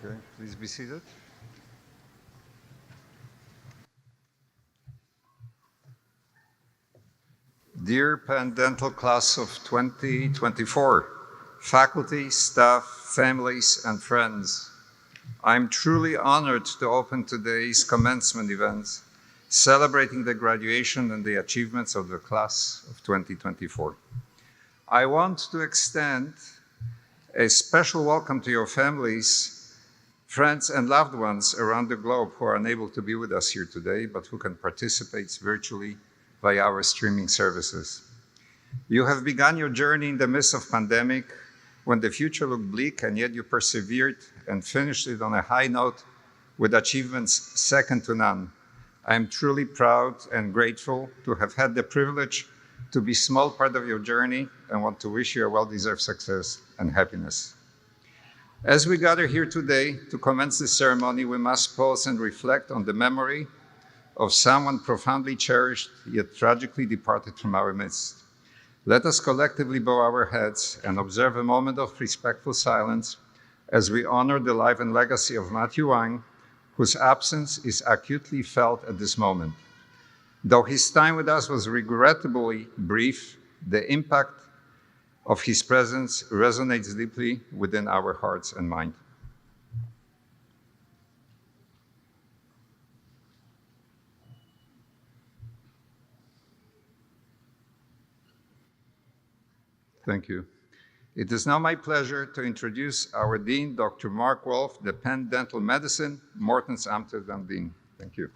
Okay, please be seated. Dear Penn Dental Class of 2024, faculty, staff, families, and friends, I'm truly honored to open today's commencement event, celebrating the graduation and the achievements of the class of 2024. I want to extend a special welcome to your families, friends, and loved ones around the globe who are unable to be with us here today, but who can participate virtually via our streaming services. You have begun your journey in the midst of pandemic when the future looked bleak, and yet you persevered and finished it on a high note with achievements second to none. I am truly proud and grateful to have had the privilege to be a small part of your journey and want to wish you a well-deserved success and happiness. As we gather here today to commence this ceremony, we must pause and reflect on the memory of someone profoundly cherished yet tragically departed from our midst. Let us collectively bow our heads and observe a moment of respectful silence as we honor the life and legacy of Matthew Wang, whose absence is acutely felt at this moment. Though his time with us was regrettably brief, the impact of his presence resonates deeply within our hearts and mind. Thank you. It is now my pleasure to introduce our Dean, Dr. Mark Wolf, the Penn Dental Medicine, Morton's Amsterdam Dean. Thank you.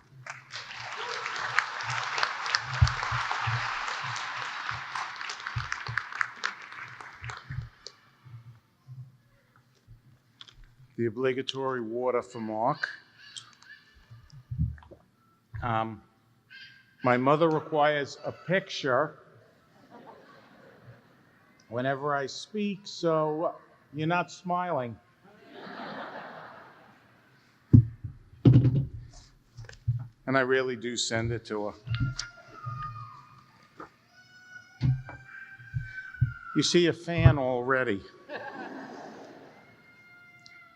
The obligatory water for Mark. My mother requires a picture whenever I speak, so you're not smiling. And I really do send it to her. You see a fan already.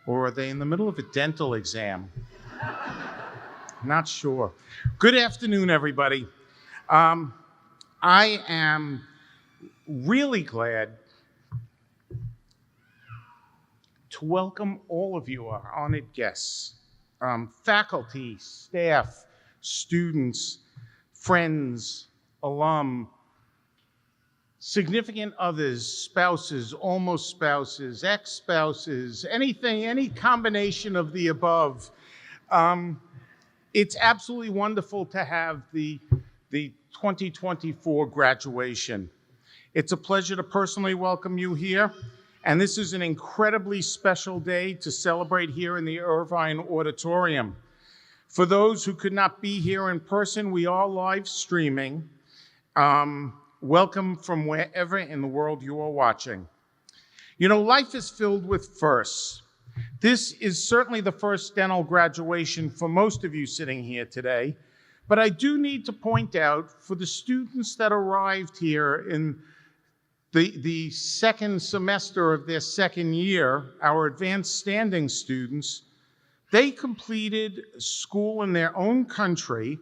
Or are they in the middle of a dental exam? Not sure. Good afternoon, everybody. I am really glad to welcome all of you, our honored guests, faculty, staff, students, friends, alum, significant others, spouses, almost spouses, ex-spouses, anything, any combination of the above. It's absolutely wonderful to have the 2024 graduation. It's a pleasure to personally welcome you here, and this is an incredibly special day to celebrate here in the Irvine Auditorium. For those who could not be here in person, we are live streaming. Welcome from wherever in the world you are watching. You know, life is filled with firsts. This is certainly the first dental graduation for most of you sitting here today, but I do need to point out for the students that arrived here in the second semester of their second year, our advanced standing students, they completed school in their own country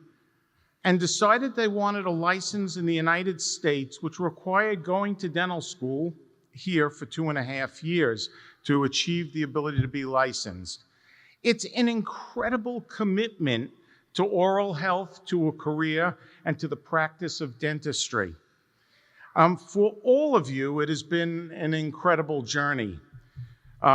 and decided they wanted a license in the United States, which required going to dental school here for 2.5 years to achieve the ability to be licensed. It's an incredible commitment to oral health, to a career, and to the practice of dentistry. For all of you, it has been an incredible journey.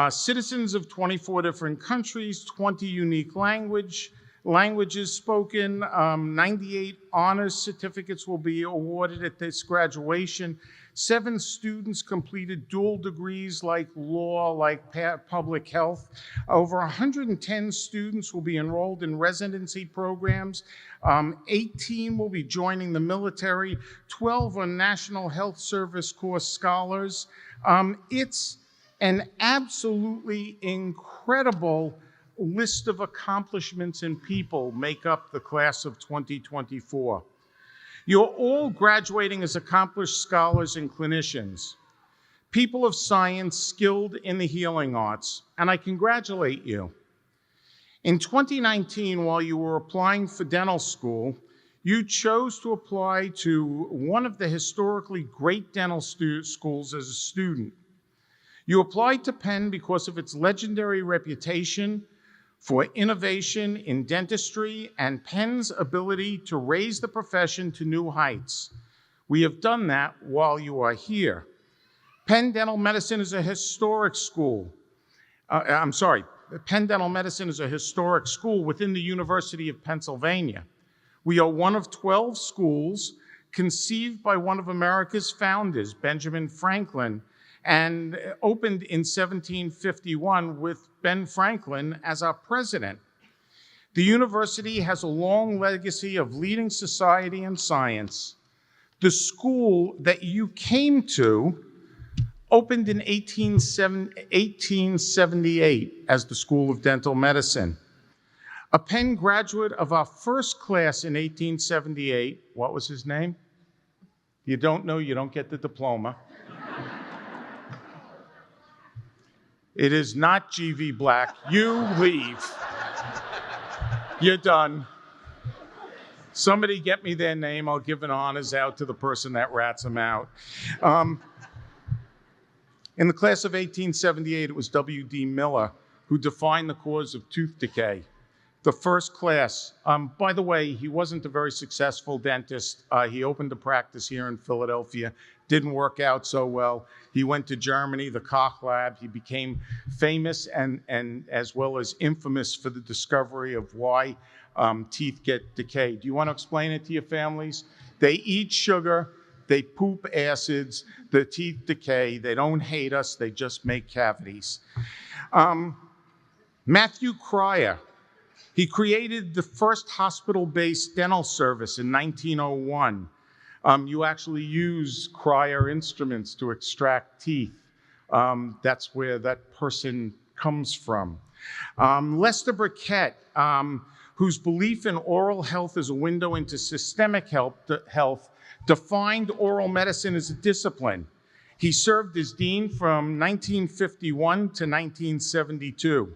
Citizens of 24 different countries, 20 unique languages spoken, 98 honors certificates will be awarded at this graduation. 7 students completed dual degrees like law, like public health. Over 110 students will be enrolled in residency programs. 18 will be joining the military. 12 are National Health Service Corps scholars. It's an absolutely incredible list of accomplishments and people make up the class of 2024. You're all graduating as accomplished scholars and clinicians, people of science skilled in the healing arts, and I congratulate you. In 2019, while you were applying for dental school, you chose to apply to one of the historically great dental schools as a student. You applied to Penn because of its legendary reputation for innovation in dentistry and Penn's ability to raise the profession to new heights. We have done that while you are here. Penn Dental Medicine is a historic school. Penn Dental Medicine is a historic school within the University of Pennsylvania. We are one of 12 schools conceived by one of America's founders, Benjamin Franklin, and opened in 1751 with Ben Franklin as our president. The university has a long legacy of leading society and science. The school that you came to opened in 1878 as the School of Dental Medicine. A Penn graduate of our first class in 1878, what was his name? You don't know, you don't get the diploma. It is not G.V. Black. You leave. You're done. Somebody get me their name. I'll give an honors out to the person that rats them out. In the class of 1878, it was W.D. Miller who defined the cause of tooth decay. The first class, by the way, he wasn't a very successful dentist. He opened a practice here in Philadelphia, didn't work out so well. He went to Germany, the Koch Lab. He became famous and as well as infamous for the discovery of why teeth get decayed. Do you want to explain it to your families? They eat sugar, they poop acids, the teeth decay. They don't hate us, they just make cavities. Matthew Cryer, he created the first hospital-based dental service in 1901. You actually use Cryer instruments to extract teeth. That's where that person comes from. Lester Burkett, whose belief in oral health as a window into systemic health, defined oral medicine as a discipline. He served as dean from 1951 to 1972.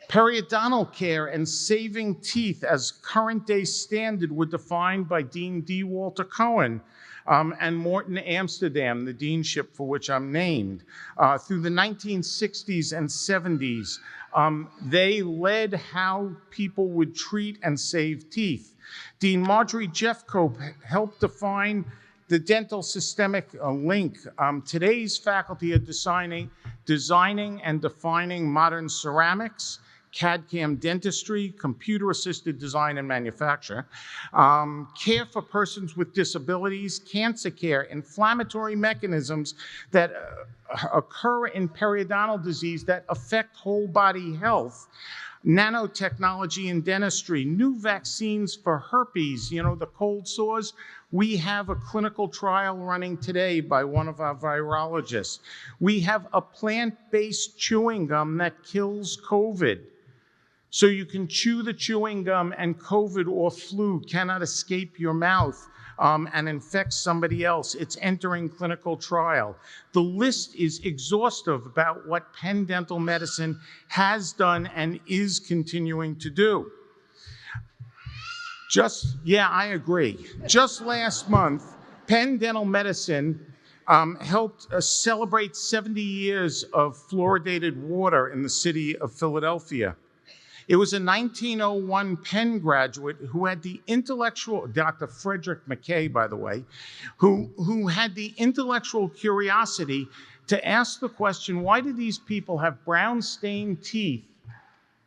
Periodontal care and saving teeth as current day standard were defined by Dean D. Walter Cohen and Morton Amsterdam, the deanship for which I'm named. Through the 1960s and 70s, they led how people would treat and save teeth. Dean Marjorie Jeffcoat helped define the dental systemic link. Today's faculty are designing and defining modern ceramics, CAD/CAM dentistry, computer-assisted design and manufacture, care for persons with disabilities, cancer care, inflammatory mechanisms that occur in periodontal disease that affect whole body health, nanotechnology in dentistry, new vaccines for herpes, the cold sores. We have a clinical trial running today by one of our virologists. We have a plant-based chewing gum that kills COVID. So you can chew the chewing gum and COVID or flu cannot escape your mouth and infect somebody else. It's entering clinical trial. The list is exhaustive about what Penn Dental Medicine has done and is continuing to do. I agree. Just last month, Penn Dental Medicine helped celebrate 70 years of fluoridated water in the city of Philadelphia. It was a 1901 Penn graduate who had the intellectual, Dr. Frederick McKay, by the way, who had the intellectual curiosity to ask the question, why do these people have brown stained teeth,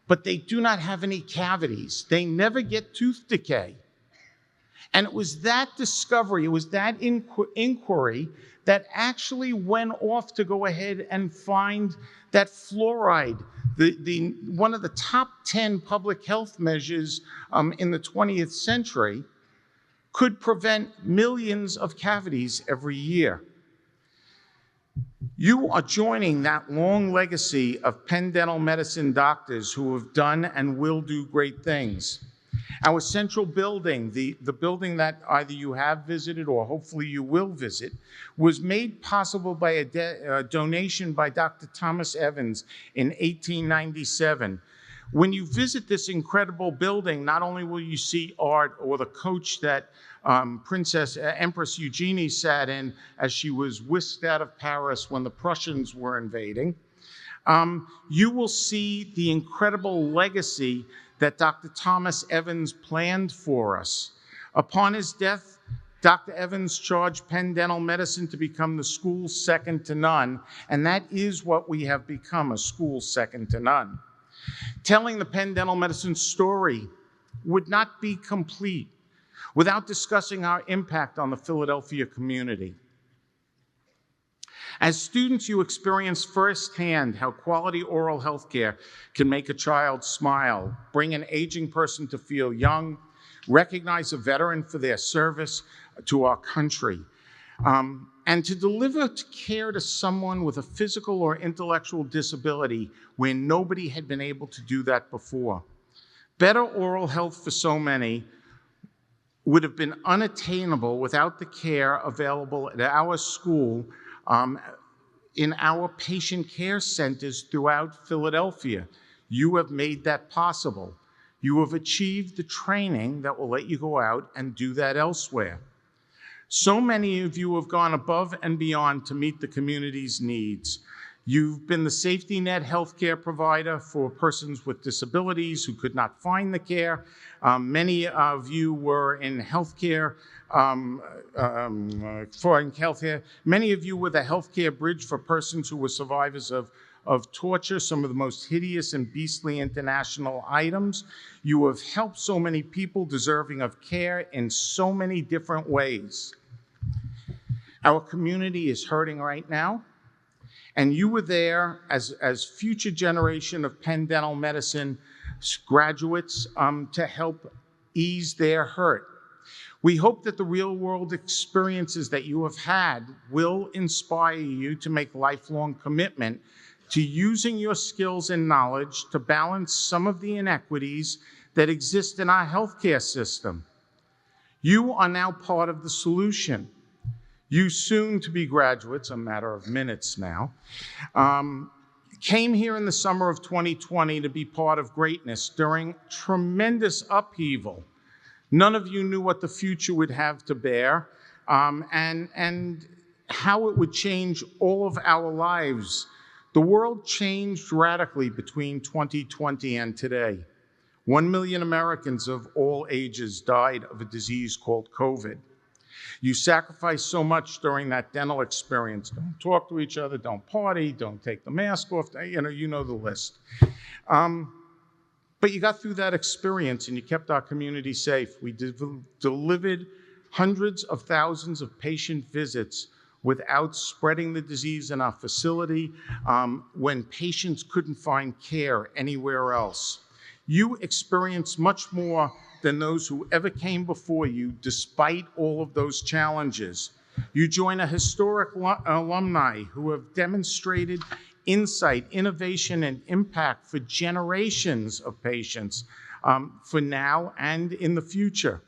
but they do not have any cavities? They never get tooth decay. And it was that discovery, it was that inquiry that actually went off to go ahead and find that fluoride, one of the top 10 public health measures in the 20th century, could prevent millions of cavities every year. You are joining that long legacy of Penn Dental Medicine doctors who have done and will do great things. Our central building, the building that either you have visited or hopefully you will visit, was made possible by a donation by Dr. Thomas Evans in 1897. When you visit this incredible building, not only will you see art or the coach that Empress Eugenie sat in as she was whisked out of Paris when the Prussians were invading, you will see the incredible legacy that Dr. Thomas Evans planned for us. Upon his death, Dr. Evans charged Penn Dental Medicine to become the school second to none, and that is what we have become, a school second to none. Telling the Penn Dental Medicine story would not be complete without discussing our impact on the Philadelphia community. As students, you experience firsthand how quality oral health care can make a child smile, bring an aging person to feel young, recognize a veteran for their service to our country, and to deliver care to someone with a physical or intellectual disability where nobody had been able to do that before. Better oral health for so many would have been unattainable without the care available at our school, in our patient care centers throughout Philadelphia. You have made that possible. You have achieved the training that will let you go out and do that elsewhere. So many of you have gone above and beyond to meet the community's needs. You've been the safety net healthcare provider for persons with disabilities who could not find the care. Many of you were in healthcare, Many of you were the healthcare bridge for persons who were survivors of torture, some of the most hideous and beastly international items. You have helped so many people deserving of care in so many different ways. Our community is hurting right now, and you were there as future generation of Penn Dental Medicine graduates to help ease their hurt. We hope that the real-world experiences that you have had will inspire you to make lifelong commitment to using your skills and knowledge to balance some of the inequities that exist in our healthcare system. You are now part of the solution. You soon-to-be graduates, a matter of minutes now, came here in the summer of 2020 to be part of greatness during tremendous upheaval. None of you knew what the future would have to bear, and how it would change all of our lives. The world changed radically between 2020 and today. 1 million Americans of all ages died of a disease called COVID. You sacrificed so much during that dental experience. Don't talk to each other, don't party, don't take the mask off, you know the list. But you got through that experience and you kept our community safe. We delivered hundreds of thousands of patient visits without spreading the disease in our facility when patients couldn't find care anywhere else. You experienced much more than those who ever came before you, despite all of those challenges. You join a historic alumni who have demonstrated insight, innovation, and impact for generations of patients, for now and in the future.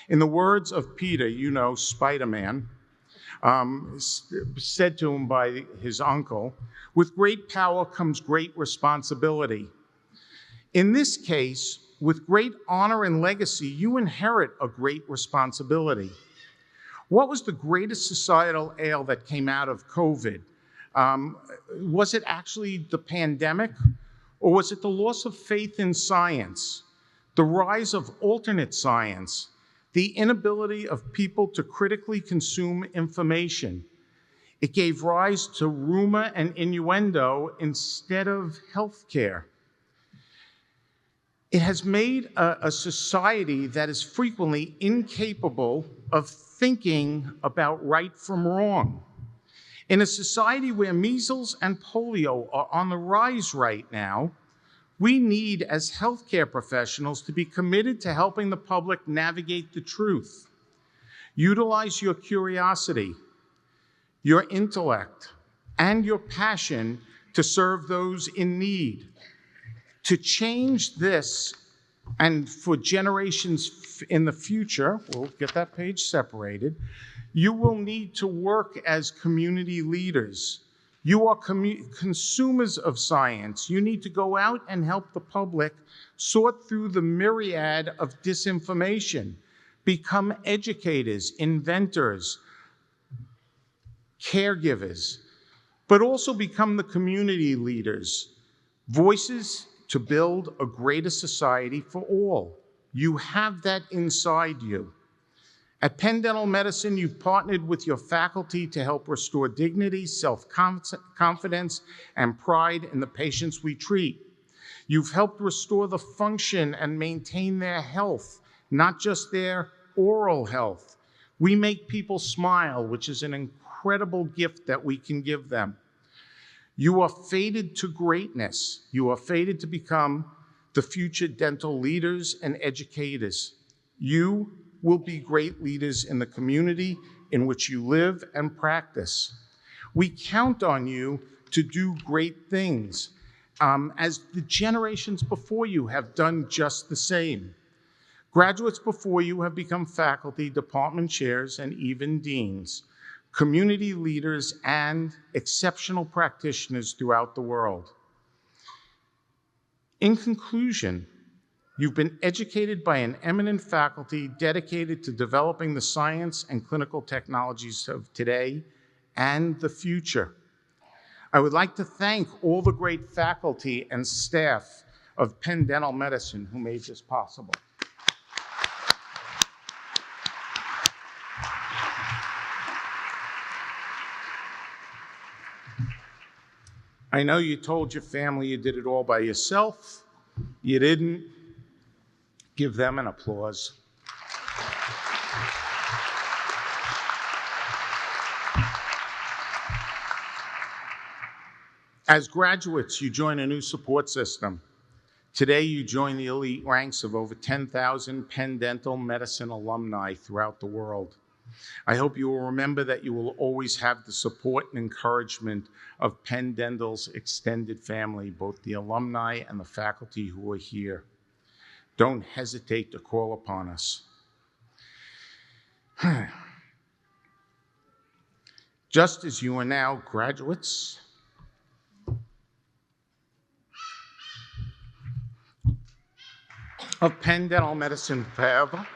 In the words of Peter, Spider-Man, said to him by his uncle, "With great power comes great responsibility." In this case, with great honor and legacy, you inherit a great responsibility. What was the greatest societal ail that came out of COVID? Was it actually the pandemic, or was it the loss of faith in science, the rise of alternate science, the inability of people to critically consume information? It gave rise to rumor and innuendo instead of healthcare. It has made a society that is frequently incapable of thinking about right from wrong. In a society where measles and polio are on the rise right now, we need, as healthcare professionals, to be committed to helping the public navigate the truth. Utilize your curiosity, your intellect, and your passion to serve those in need. To change this, and for generations in the future, we'll get that page separated, you will need to work as community leaders. You are consumers of science. You need to go out and help the public sort through the myriad of disinformation. Become educators, inventors, caregivers, but also become the community leaders, voices to build a greater society for all. You have that inside you. At Penn Dental Medicine, you've partnered with your faculty to help restore dignity, self-confidence, and pride in the patients we treat. You've helped restore the function and maintain their health, not just their oral health. We make people smile, which is an incredible gift that we can give them. You are fated to greatness. You are fated to become the future dental leaders and educators. You will be great leaders in the community in which you live and practice. We count on you to do great things, as the generations before you have done just the same. Graduates before you have become faculty, department chairs, and even deans, community leaders, and exceptional practitioners throughout the world. In conclusion, you've been educated by an eminent faculty dedicated to developing the science and clinical technologies of today and the future. I would like to thank all the great faculty and staff of Penn Dental Medicine who made this possible. I know you told your family you did it all by yourself. You didn't. Give them an applause. As graduates, you join a new support system. Today, you join the elite ranks of over 10,000 Penn Dental Medicine alumni throughout the world. I hope you will remember that you will always have the support and encouragement of Penn Dental's extended family, both the alumni and the faculty who are here. Don't hesitate to call upon us. Just as you are now graduates of Penn Dental Medicine forever,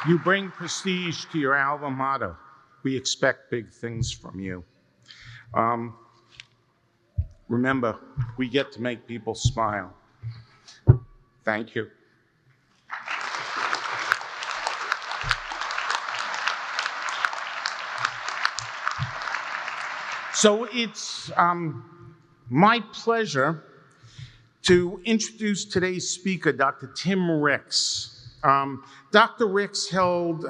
you bring prestige to your alma mater. We expect big things from you. Remember, we get to make people smile. Thank you. So it's my pleasure to introduce today's speaker, Dr. Tim Ricks. Dr. Ricks held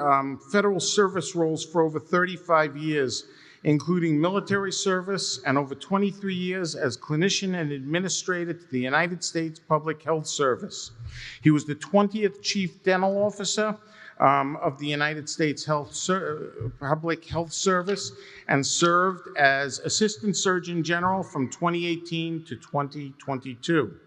federal service roles for over 35 years, including military service and over 23 years as clinician and administrator to the United States Public Health Service. He was the 20th Chief Dental Officer of the United States Public Health Service and served as Assistant Surgeon General from 2018 to 2022.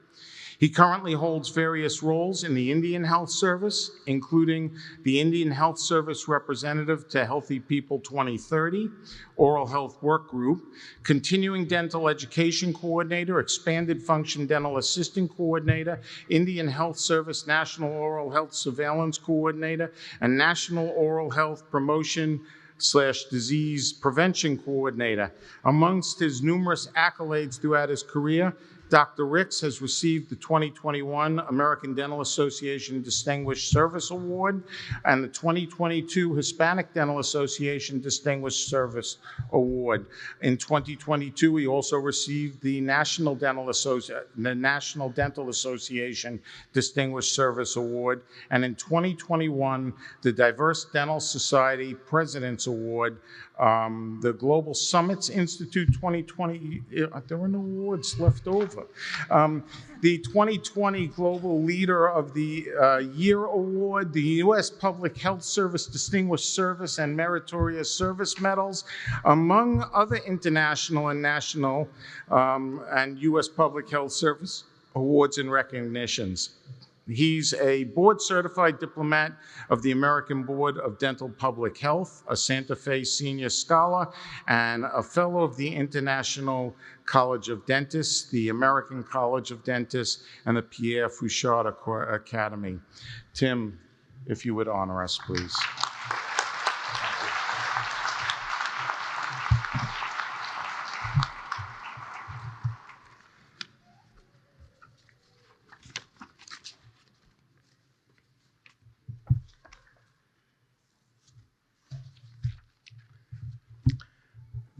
He currently holds various roles in the Indian Health Service, including the Indian Health Service Representative to Healthy People 2030, Oral Health Work Group, Continuing Dental Education Coordinator, Expanded Function Dental Assistant Coordinator, Indian Health Service National Oral Health Surveillance Coordinator, and National Oral Health Promotion/Disease Prevention Coordinator. Amongst his numerous accolades throughout his career, Dr. Ricks has received the 2021 American Dental Association Distinguished Service Award and the 2022 Hispanic Dental Association Distinguished Service Award. In 2022, he also received the National Dental Association Distinguished Service Award, and in 2021, the Diverse Dental Society President's Award. The Global Summits Institute 2020, there are no awards left over. over. The 2020 Global Leader of the Year Award, the U.S. Public Health Service Distinguished Service and Meritorious Service Medals, among other international and national and U.S. Public Health Service awards and recognitions. He's a board-certified diplomat of the American Board of Dental Public Health, a Santa Fe Senior Scholar, and a fellow of the International College of Dentists, the American College of Dentists, and the Pierre Fauchard Academy. Tim, if you would honor us, please.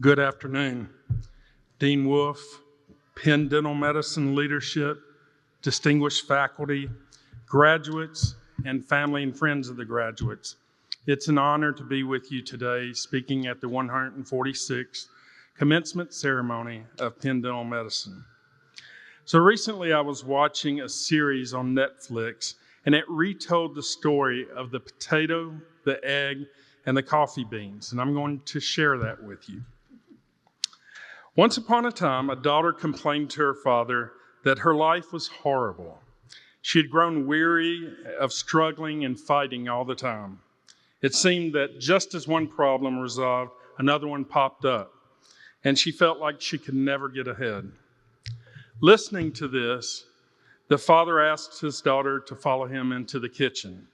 Good afternoon. Dean Wolf, Penn Dental Medicine leadership, distinguished faculty, graduates, and family and friends of the graduates. It's an honor to be with you today speaking at the 146th commencement ceremony of Penn Dental Medicine. So recently I was watching a series on Netflix, and it retold the story of the potato, the egg, and the coffee beans, and I'm going to share that with you. Once upon a time, a daughter complained to her father that her life was horrible. She had grown weary of struggling and fighting all the time. It seemed that just as one problem resolved, another one popped up, and she felt like she could never get ahead. Listening to this, the father asked his daughter to follow him into the kitchen.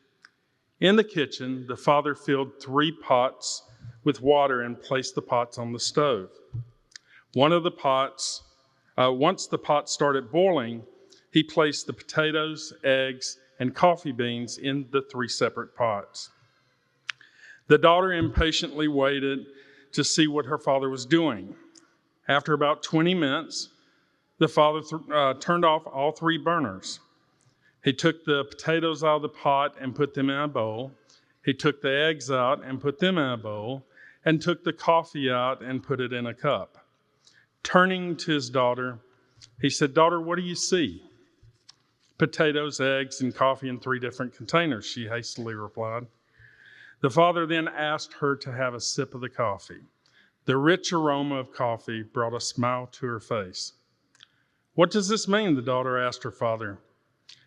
In the kitchen, the father filled 3 pots with water and placed the pots on the stove. One of the pots, once the pot started boiling, he placed the potatoes, eggs, and coffee beans in the 3 separate pots. The daughter impatiently waited to see what her father was doing. After about 20 minutes, the father turned off all 3 burners. He took the potatoes out of the pot and put them in a bowl. He took the eggs out and put them in a bowl, and took the coffee out and put it in a cup. Turning to his daughter, he said, "Daughter, what do you see?" "Potatoes, eggs, and coffee in 3 different containers," she hastily replied. The father then asked her to have a sip of the coffee. The rich aroma of coffee brought a smile to her face. "What does this mean?" the daughter asked her father.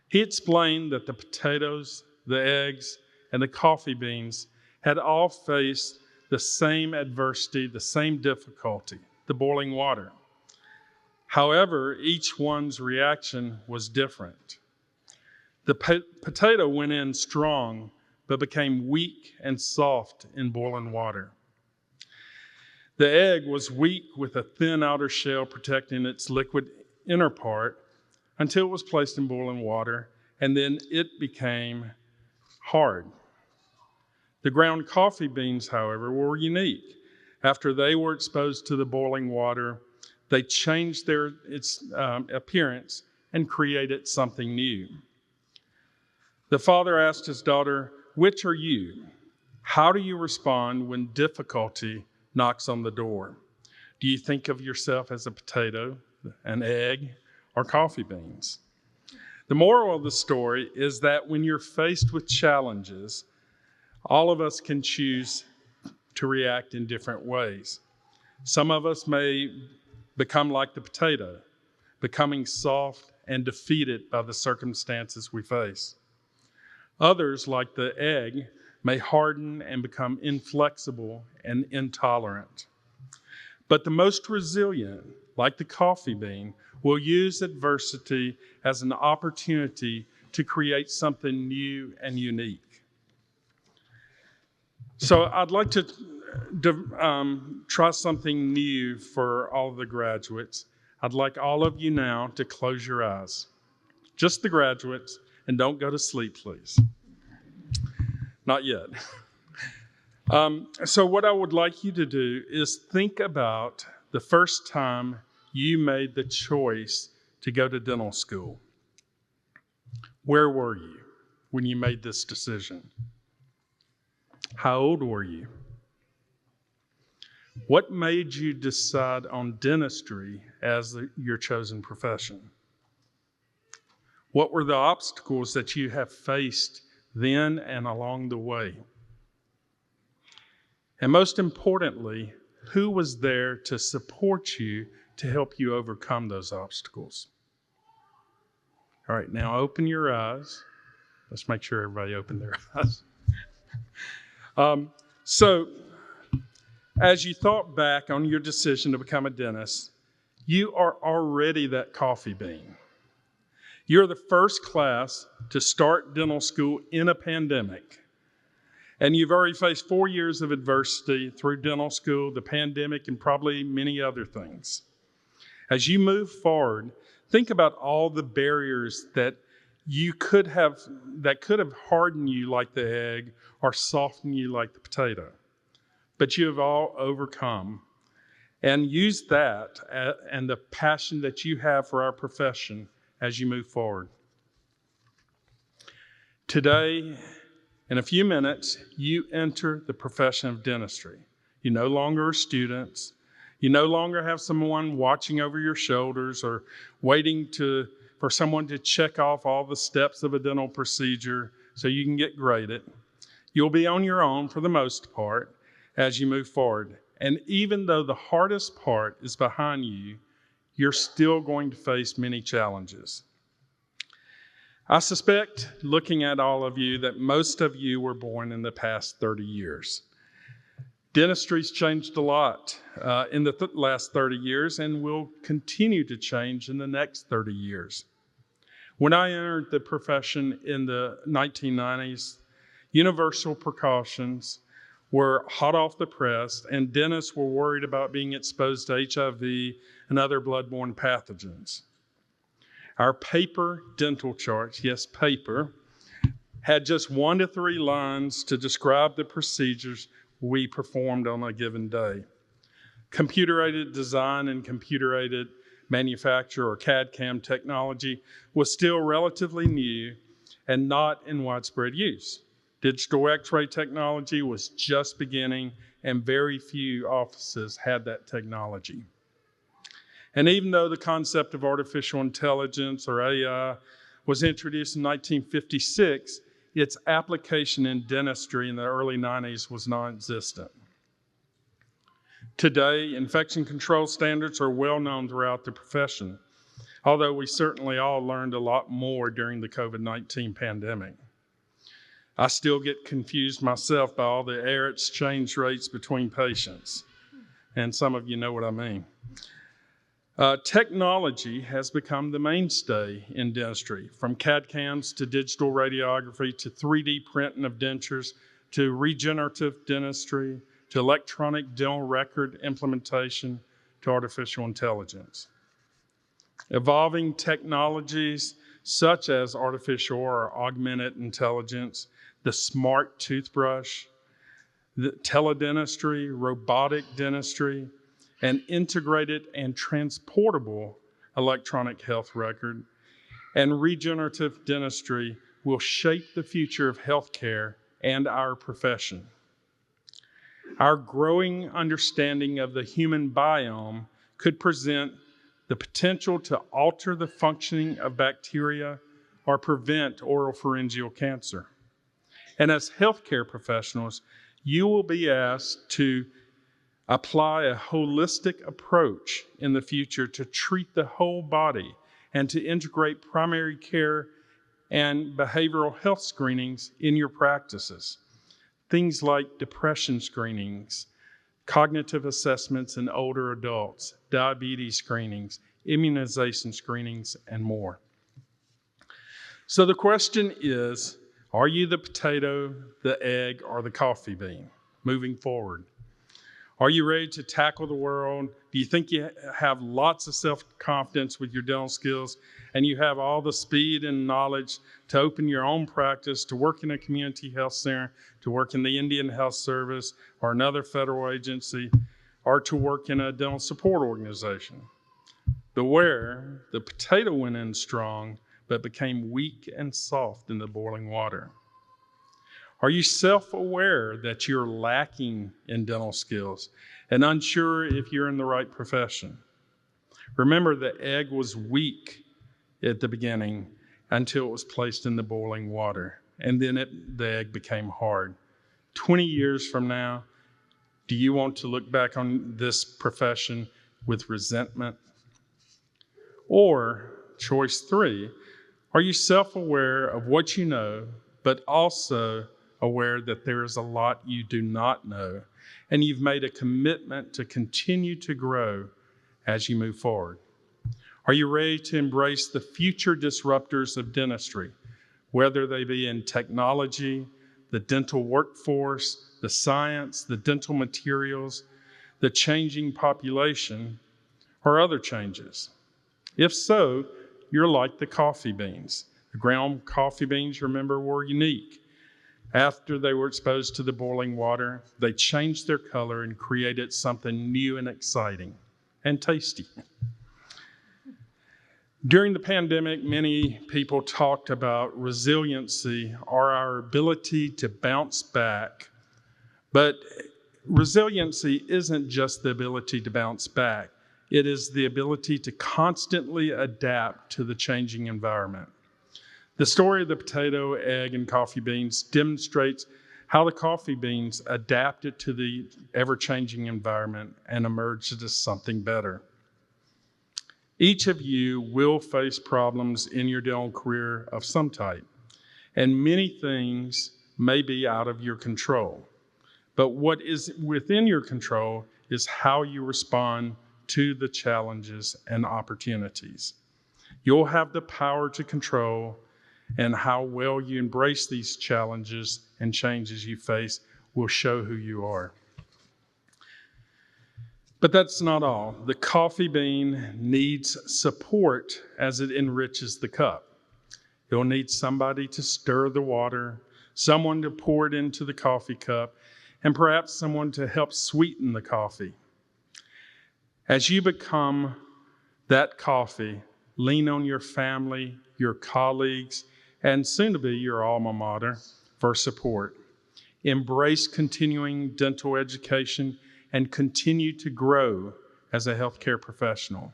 He explained that the potatoes, the eggs, and the coffee beans had all faced the same adversity, the same difficulty, the boiling water. However, each one's reaction was different. The potato went in strong, but became weak and soft in boiling water. The egg was weak with a thin outer shell protecting its liquid inner part until it was placed in boiling water, and then it became hard. The ground coffee beans, however, were unique. After they were exposed to the boiling water, they changed its appearance and created something new. The father asked his daughter, "Which are you? How do you respond when difficulty knocks on the door? Do you think of yourself as a potato, an egg, or coffee beans?" The moral of the story is that when you're faced with challenges, all of us can choose to react in different ways. Some of us may become like the potato, becoming soft and defeated by the circumstances we face. Others, like the egg, may harden and become inflexible and intolerant. But the most resilient, like the coffee bean, will use adversity as an opportunity to create something new and unique. So I'd like to try something new for all of the graduates. I'd like all of you now to close your eyes. Just the graduates, and don't go to sleep, please. Not yet. So what I would like you to do is think about the first time you made the choice to go to dental school. Where were you when you made this decision? How old were you? What made you decide on dentistry as your chosen profession? What were the obstacles that you have faced then and along the way? And most importantly, who was there to support you to help you overcome those obstacles? All right, now open your eyes. Let's make sure everybody opened their eyes. So, as you thought back on your decision to become a dentist, you are already that coffee bean. You're the first class to start dental school in a pandemic. And you've already faced 4 years of adversity through dental school, the pandemic, and probably many other things. As you move forward, think about all the barriers that could have hardened you like the egg or softened you like the potato. But you have all overcome. And use that and the passion that you have for our profession as you move forward. Today, in a few minutes, you enter the profession of dentistry. You no longer are students. You no longer have someone watching over your shoulders or waiting for someone to check off all the steps of a dental procedure so you can get graded. You'll be on your own for the most part as you move forward. And even though the hardest part is behind you, you're still going to face many challenges. I suspect, looking at all of you, that most of you were born in the past 30 years. Dentistry's changed a lot in the last 30 years and will continue to change in the next 30 years. When I entered the profession in the 1990s, universal precautions were hot off the press, and dentists were worried about being exposed to HIV and other bloodborne pathogens. Our paper dental charts, yes, paper, had just 1 to 3 lines to describe the procedures we performed on a given day. Computer-aided design and computer-aided manufacture or CAD/CAM technology was still relatively new and not in widespread use. Digital X-ray technology was just beginning, and very few offices had that technology. And even though the concept of artificial intelligence or AI was introduced in 1956, its application in dentistry in the early 90s was non-existent. Today, infection control standards are well known throughout the profession, although we certainly all learned a lot more during the COVID-19 pandemic. I still get confused myself by all the air exchange rates between patients, and some of you know what I mean. Technology has become the mainstay in dentistry, from CAD/CAMs to digital radiography to 3D printing of dentures to regenerative dentistry to electronic dental record implementation to artificial intelligence. Evolving technologies such as artificial or augmented intelligence, the smart toothbrush, the teledentistry, robotic dentistry, and integrated and transportable electronic health record, and regenerative dentistry will shape the future of healthcare and our profession. Our growing understanding of the human biome could present the potential to alter the functioning of bacteria or prevent oropharyngeal cancer. And as healthcare professionals, you will be asked to apply a holistic approach in the future to treat the whole body and to integrate primary care and behavioral health screenings in your practices. Things like depression screenings, cognitive assessments in older adults, diabetes screenings, immunization screenings, and more. So the question is, are you the potato, the egg, or the coffee bean moving forward? Are you ready to tackle the world? Do you think you have lots of self-confidence with your dental skills and you have all the speed and knowledge to open your own practice, to work in a community health center, to work in the Indian Health Service or another federal agency, or to work in a dental support organization? Beware, the potato went in strong, but became weak and soft in the boiling water. Are you self-aware that you're lacking in dental skills and unsure if you're in the right profession? Remember, the egg was weak at the beginning until it was placed in the boiling water, and then the egg became hard. 20 years from now, do you want to look back on this profession with resentment? Or, choice 3, are you self-aware of what you know, but also aware that there is a lot you do not know, and you've made a commitment to continue to grow as you move forward? Are you ready to embrace the future disruptors of dentistry, whether they be in technology, the dental workforce, the science, the dental materials, the changing population, or other changes? If so, you're like the coffee beans. The ground coffee beans, remember, were unique. After they were exposed to the boiling water, they changed their color and created something new and exciting and tasty. During the pandemic, many people talked about resiliency or our ability to bounce back. But resiliency isn't just the ability to bounce back. It is the ability to constantly adapt to the changing environment. The story of the potato, egg, and coffee beans demonstrates how the coffee beans adapted to the ever-changing environment and emerged as something better. Each of you will face problems in your dental career of some type, and many things may be out of your control. But what is within your control is how you respond to the challenges and opportunities. You'll have the power to control, and how well you embrace these challenges and changes you face will show who you are. But that's not all. The coffee bean needs support as it enriches the cup. You'll need somebody to stir the water, someone to pour it into the coffee cup, and perhaps someone to help sweeten the coffee. As you become that coffee, lean on your family, your colleagues, and soon to be your alma mater for support. Embrace continuing dental education and continue to grow as a healthcare professional.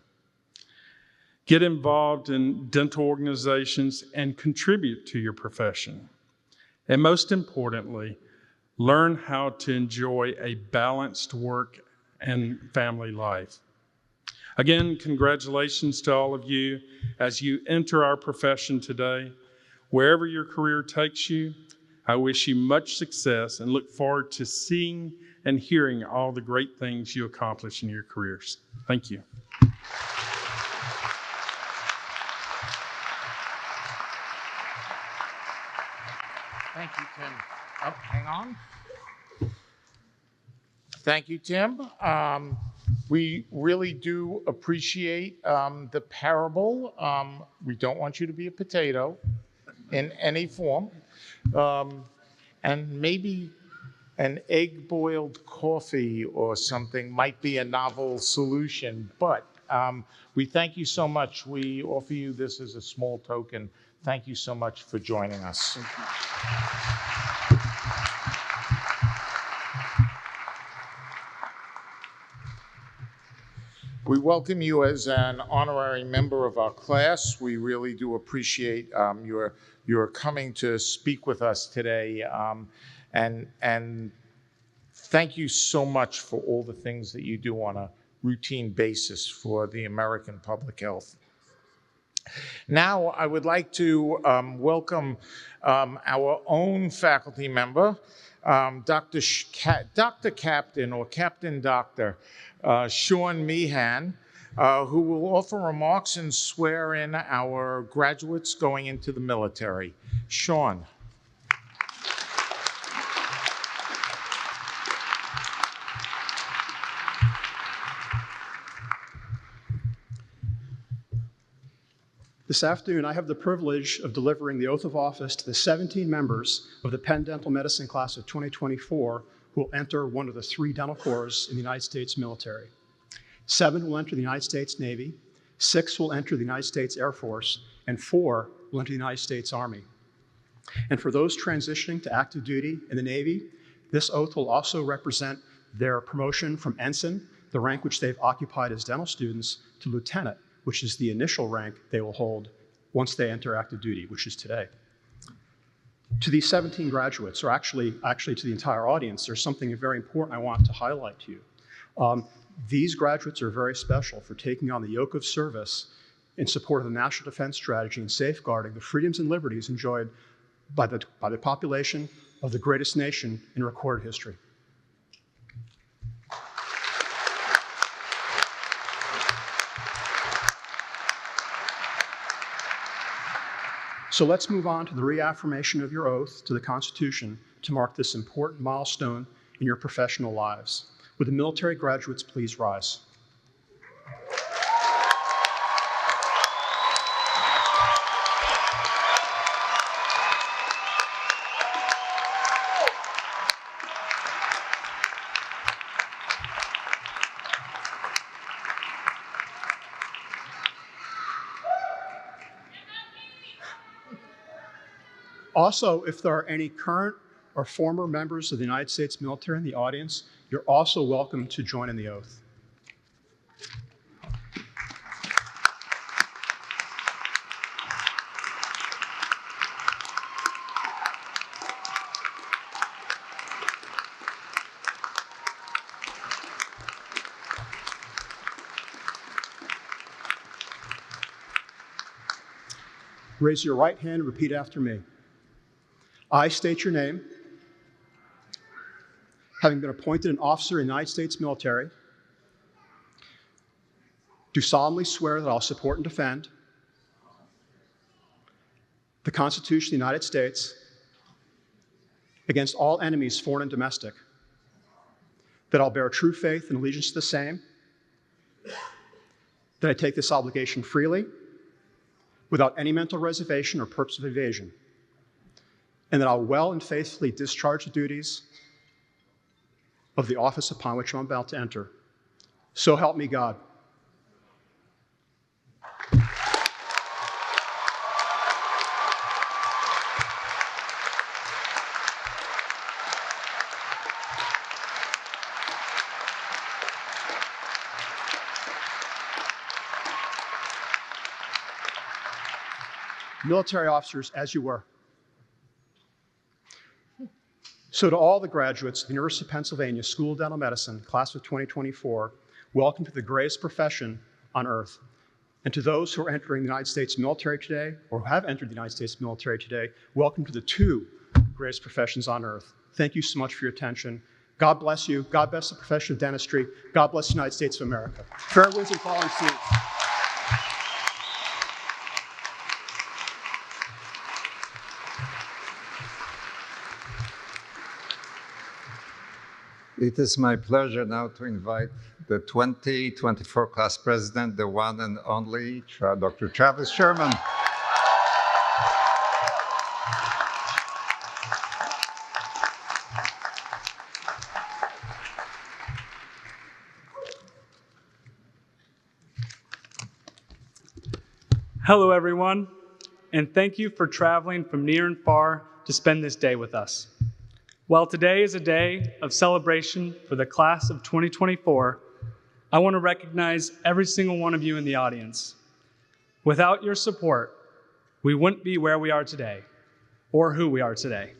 Get involved in dental organizations and contribute to your profession. And most importantly, learn how to enjoy a balanced work and family life. Again, congratulations to all of you as you enter our profession today. Wherever your career takes you, I wish you much success and look forward to seeing and hearing all the great things you accomplish in your careers. Thank you. Thank you, Tim. Oh, hang on. Thank you, Tim. We really do appreciate the parable. We don't want you to be a potato in any form. And maybe an egg-boiled coffee or something might be a novel solution. But we thank you so much. We offer you this as a small token. Thank you so much for joining us. We welcome you as an honorary member of our class. We really do appreciate your coming to speak with us today. And thank you so much for all the things that you do on a routine basis for the American public health. Now, I would like to welcome our own faculty member, Dr. Captain or Captain Dr. Sean Meehan, who will offer remarks and swear in our graduates going into the military. Sean. This afternoon, I have the privilege of delivering the oath of office to the 17 members of the Penn Dental Medicine class of 2024 who will enter one of the 3 dental corps in the United States military. 7 will enter the United States Navy, 6 will enter the United States Air Force, and 4 will enter the United States Army. And for those transitioning to active duty in the Navy, this oath will also represent their promotion from ensign the rank which they've occupied as dental students to lieutenant, which is the initial rank they will hold once they enter active duty, which is today. To these 17 graduates, or actually to the entire audience, there's something very important I want to highlight to you. These graduates are very special for taking on the yoke of service in support of the national defense strategy and safeguarding the freedoms and liberties enjoyed by the population of the greatest nation in recorded history. So let's move on to the reaffirmation of your oath to the Constitution to mark this important milestone in your professional lives. Would the military graduates please rise? Also, if there are any current or former members of the United States military in the audience, you're also welcome to join in the oath. Raise your right hand and repeat after me. I state your name, having been appointed an officer in the United States military, do solemnly swear that I'll support and defend the Constitution of the United States against all enemies, foreign and domestic, that I'll bear true faith and allegiance to the same, that I take this obligation freely, without any mental reservation or purpose of evasion, and that I'll well and faithfully discharge the duties of the office upon which I'm about to enter. So help me God. Military officers, as you were. So to all the graduates of the University of Pennsylvania School of Dental Medicine, class of 2024, welcome to the greatest profession on earth. And to those who are entering the United States military today, or who have entered the United States military today, welcome to the two greatest professions on earth. Thank you so much for your attention. God bless you. God bless the profession of dentistry. God bless the United States of America. Fair winds and falling seas. It is my pleasure now to invite the 2024 class president, the one and only Dr. Travis Sherman. Hello, everyone, and thank you for traveling from near and far to spend this day with us. While today is a day of celebration for the class of 2024, I want to recognize every single one of you in the audience. Without your support, we wouldn't be where we are today, or who we are today.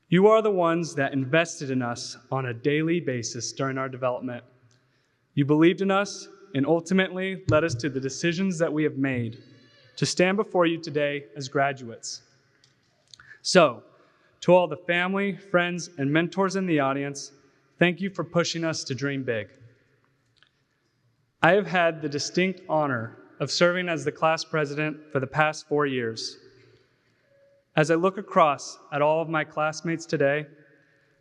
You are the ones that invested in us on a daily basis during our development. You believed in us and ultimately led us to the decisions that we have made to stand before you today as graduates. So, to all the family, friends, and mentors in the audience, thank you for pushing us to dream big. I have had the distinct honor of serving as the class president for the past 4 years. As I look across at all of my classmates today,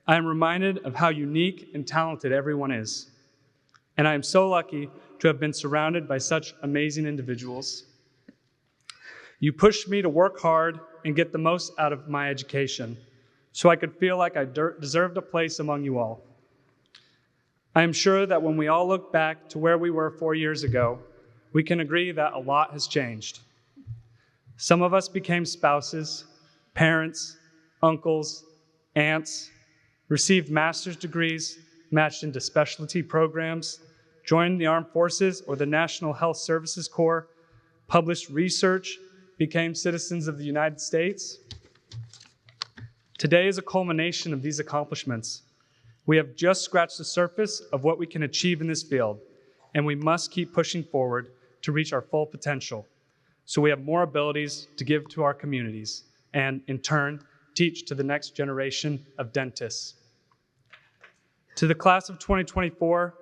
I am reminded of how unique and talented everyone is. And I am so lucky to have been surrounded by such amazing individuals. You pushed me to work hard and get the most out of my education, so I could feel like I deserved a place among you all. I am sure that when we all look back to where we were 4 years ago, we can agree that a lot has changed. Some of us became spouses, parents, uncles, aunts, received master's degrees, matched into specialty programs, joined the Armed Forces or the National Health Services Corps, published research, became citizens of the United States. Today is a culmination of these accomplishments. We have just scratched the surface of what we can achieve in this field, and we must keep pushing forward to reach our full potential, so we have more abilities to give to our communities and, in turn, teach to the next generation of dentists. To the class of 2024,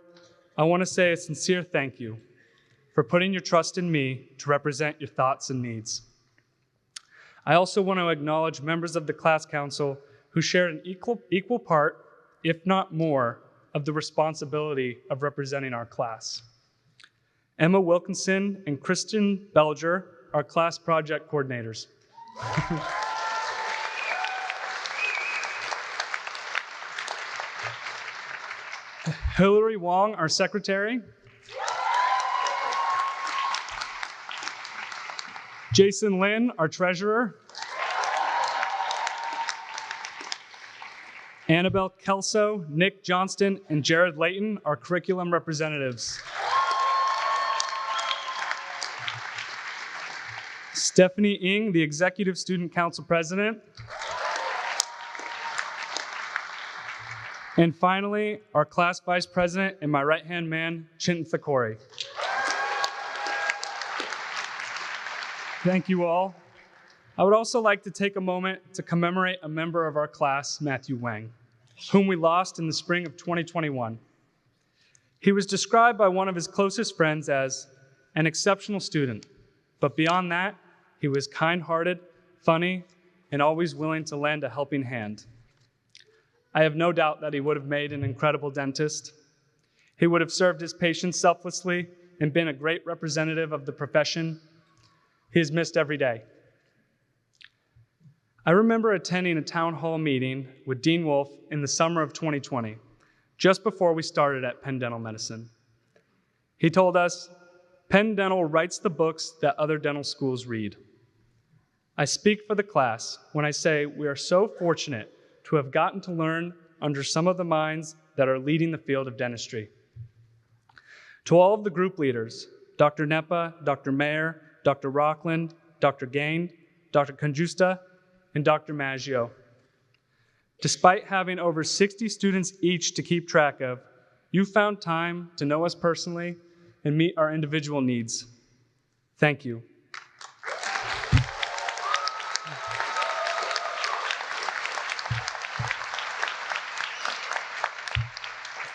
I want to say a sincere thank you for putting your trust in me to represent your thoughts and needs. I also want to acknowledge members of the class council who shared an equal part, if not more, of the responsibility of representing our class. Emma Wilkinson and Kristen Belger are class project coordinators. Hillary Wong, our secretary. Jason Lin, our treasurer. Annabelle Kelso, Nick Johnston, and Jared Layton, our curriculum representatives. Stephanie Ng, the Executive Student Council President. And finally, our class vice president and my right-hand man, Chintan Thakori. Thank you all. I would also like to take a moment to commemorate a member of our class, Matthew Wang, whom we lost in the spring of 2021. He was described by one of his closest friends as an exceptional student, but beyond that, he was kind-hearted, funny, and always willing to lend a helping hand. I have no doubt that he would have made an incredible dentist. He would have served his patients selflessly and been a great representative of the profession. He is missed every day. I remember attending a town hall meeting with Dean Wolf in the summer of 2020, just before we started at Penn Dental Medicine. He told us, Penn Dental writes the books that other dental schools read. I speak for the class when I say we are so fortunate to have gotten to learn under some of the minds that are leading the field of dentistry. To all of the group leaders, Dr. Nepa, Dr. Mayer, Dr. Rockland, Dr. Gain, Dr. Conjusta, and Dr. Maggio. Despite having over 60 students each to keep track of, you found time to know us personally and meet our individual needs. Thank you.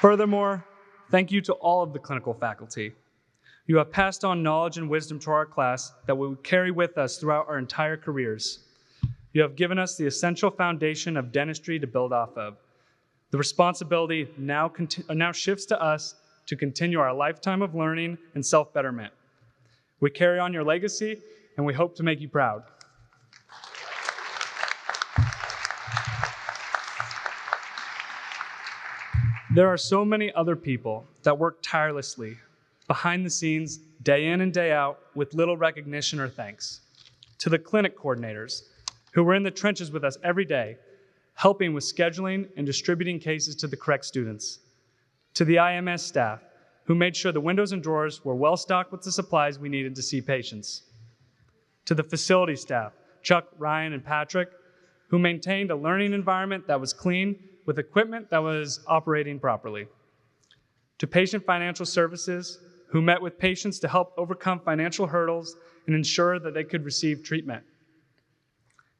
Furthermore, thank you to all of the clinical faculty. You have passed on knowledge and wisdom to our class that we will carry with us throughout our entire careers. You have given us the essential foundation of dentistry to build off of. The responsibility now shifts to us to continue our lifetime of learning and self-betterment. We carry on your legacy, and we hope to make you proud. There are so many other people that work tirelessly behind the scenes, day in and day out, with little recognition or thanks. To the clinic coordinators, who were in the trenches with us every day, helping with scheduling and distributing cases to the correct students. To the IMS staff, who made sure the windows and drawers were well stocked with the supplies we needed to see patients. To the facility staff, Chuck, Ryan, and Patrick, who maintained a learning environment that was clean with equipment that was operating properly. To patient financial services, who met with patients to help overcome financial hurdles and ensure that they could receive treatment.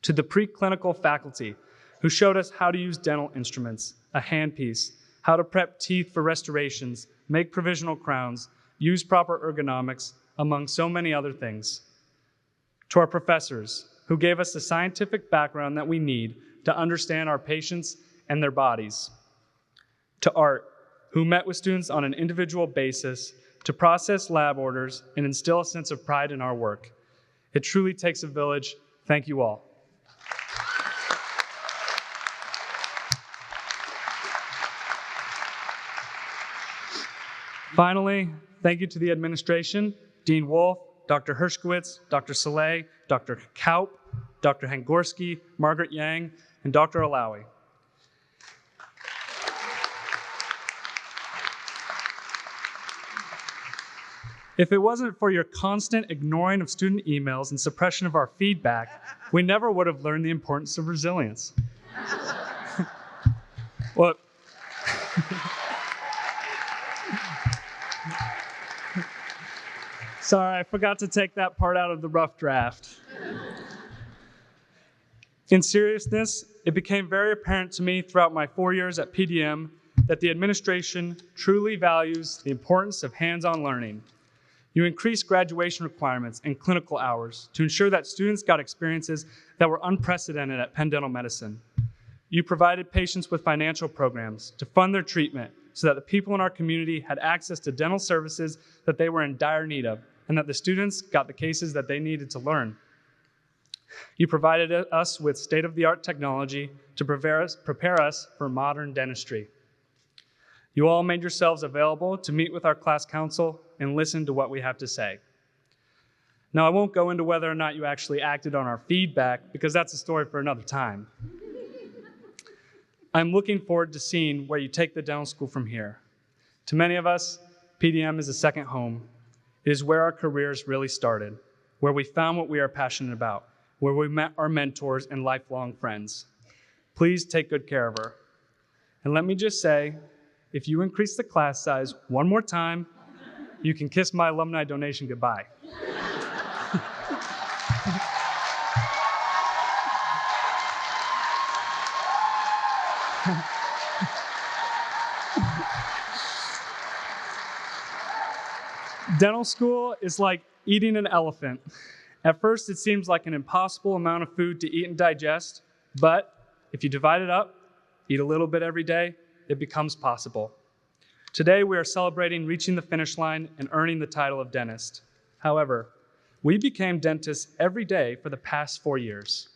To the preclinical faculty, who showed us how to use dental instruments, a handpiece, how to prep teeth for restorations, make provisional crowns, use proper ergonomics, among so many other things. To our professors, who gave us the scientific background that we need to understand our patients and their bodies. To Art, who met with students on an individual basis to process lab orders and instill a sense of pride in our work. It truly takes a village. Thank you all. Finally, thank you to the administration, Dean Wolf, Dr. Hershkowitz, Dr. Saleh, Dr. Kaup, Dr. Hangorski, Margaret Yang, and Dr. Alawi. If it wasn't for your constant ignoring of student emails and suppression of our feedback, we never would have learned the importance of resilience. Well, sorry, I forgot to take that part out of the rough draft. In seriousness, it became very apparent to me throughout my 4 years at PDM that the administration truly values the importance of hands-on learning. You increased graduation requirements and clinical hours to ensure that students got experiences that were unprecedented at Penn Dental Medicine. You provided patients with financial programs to fund their treatment so that the people in our community had access to dental services that they were in dire need of, and that the students got the cases that they needed to learn. You provided us with state-of-the-art technology to prepare us for modern dentistry. You all made yourselves available to meet with our class council and listen to what we have to say. Now, I won't go into whether or not you actually acted on our feedback, because that's a story for another time. I'm looking forward to seeing where you take the dental school from here. To many of us, PDM is a second home. It is where our careers really started, where we found what we are passionate about, where we met our mentors and lifelong friends. Please take good care of her. And let me just say, if you increase the class size one more time, you can kiss my alumni donation goodbye. Dental school is like eating an elephant. At first, it seems like an impossible amount of food to eat and digest, but if you divide it up, eat a little bit every day, it becomes possible. Today, we are celebrating reaching the finish line and earning the title of dentist. However, we became dentists every day for the past 4 years.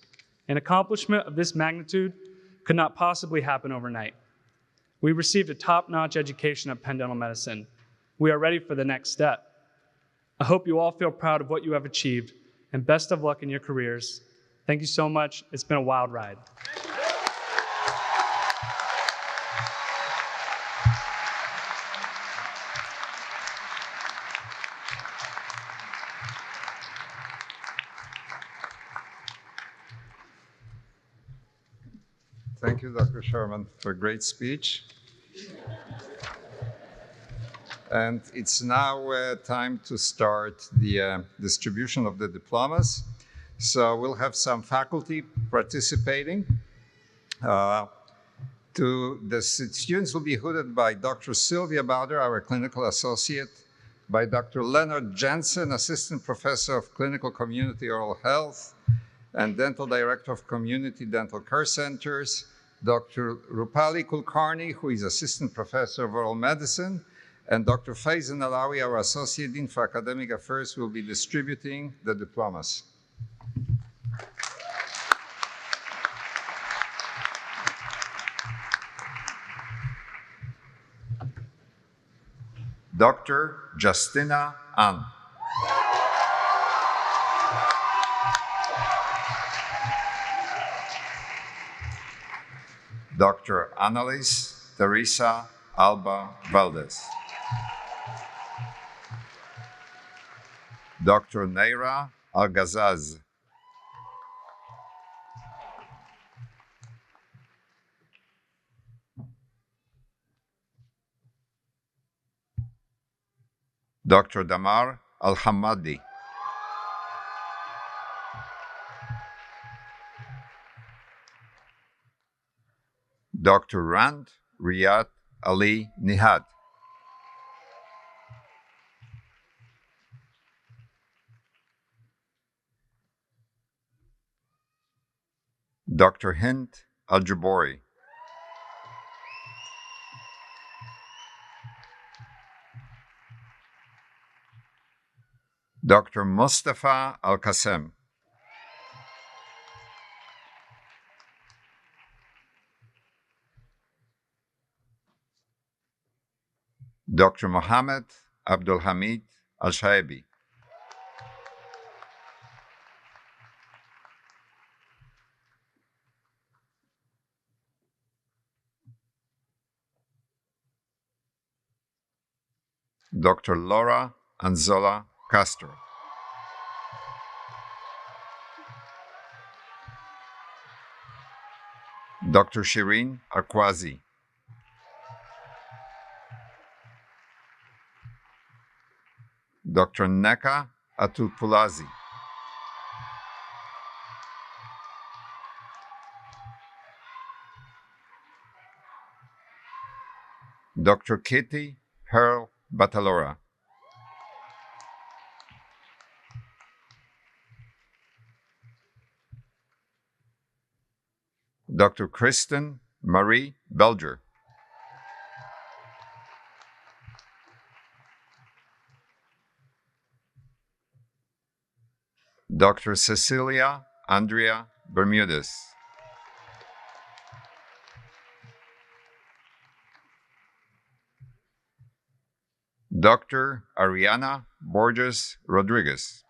An accomplishment of this magnitude could not possibly happen overnight. We received a top-notch education at Penn Dental Medicine. We are ready for the next step. I hope you all feel proud of what you have achieved, and best of luck in your careers. Thank you so much. It's been a wild ride. Thank you, Dr. Sherman, for a great speech. And it's now time to start the distribution of the diplomas. So we'll have some faculty participating. The students will be hooded by Dr. Sylvia Bowder, our clinical associate, by Dr. Leonard Jensen, assistant professor of clinical community oral health and dental director of community dental care centers, Dr. Rupali Kulkarni, who is assistant professor of oral medicine, and Dr. Faizan Alawi, our Associate Dean for Academic Affairs, will be distributing the diplomas. Dr. Justina An. Dr. Annalise Teresa Alba Valdez. Dr. Neira Algazaz. Dr. Damar Al-Hamadi. Dr. Rand Riyad Ali Nihad. Dr. Hind Al-Jabori. Dr. Mustafa Al-Qasem. Dr. Mohammed Abdul Hamid Al-Shaibi. Dr. Laura Anzola Castro. Dr. Shireen Akwazi. Dr. Neka Atulpulazi. Dr. Kitty Pearl Batalora. Dr. Kristen Marie Belger. Dr. Cecilia Andrea Bermudez. Dr. Ariana Borges Rodriguez.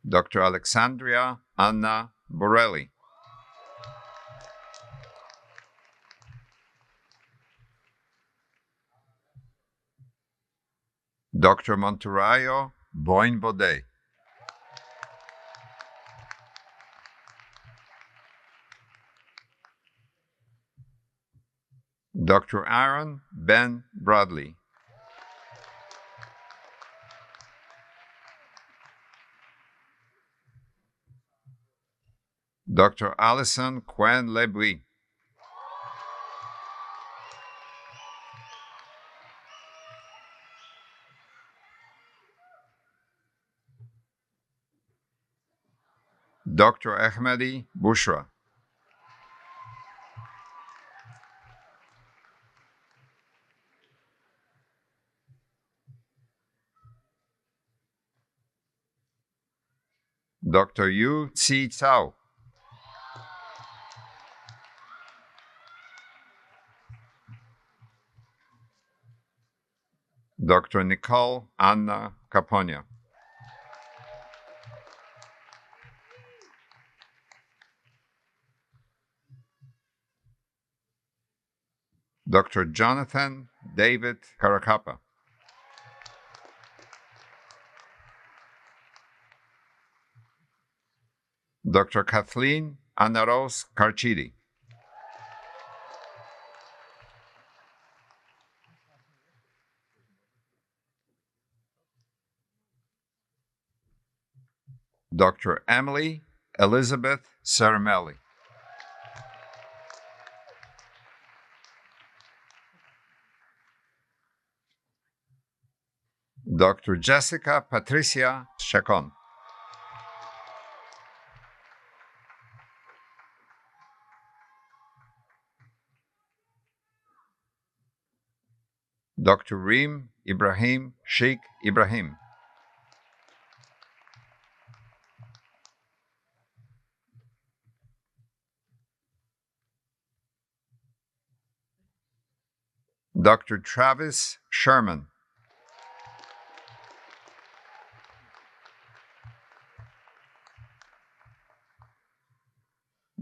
Dr. Alexandria Anna Borelli. Dr. Monturayo Boyne Baudet. Dr. Aaron Ben Bradley. Dr. Alison Quen Lebris. Dr. Ahmedi Bushra. Dr. Yu Tsi Tao. Dr. Nicole Anna Caponia. Dr. Jonathan David Caracapa. Dr. Kathleen Anna Rose Carchidi. Dr. Emily Elizabeth Ceramelli. Dr. Jessica Patricia Chacon. Dr. Reem Ibrahim Sheikh Ibrahim. Dr. Travis Sherman.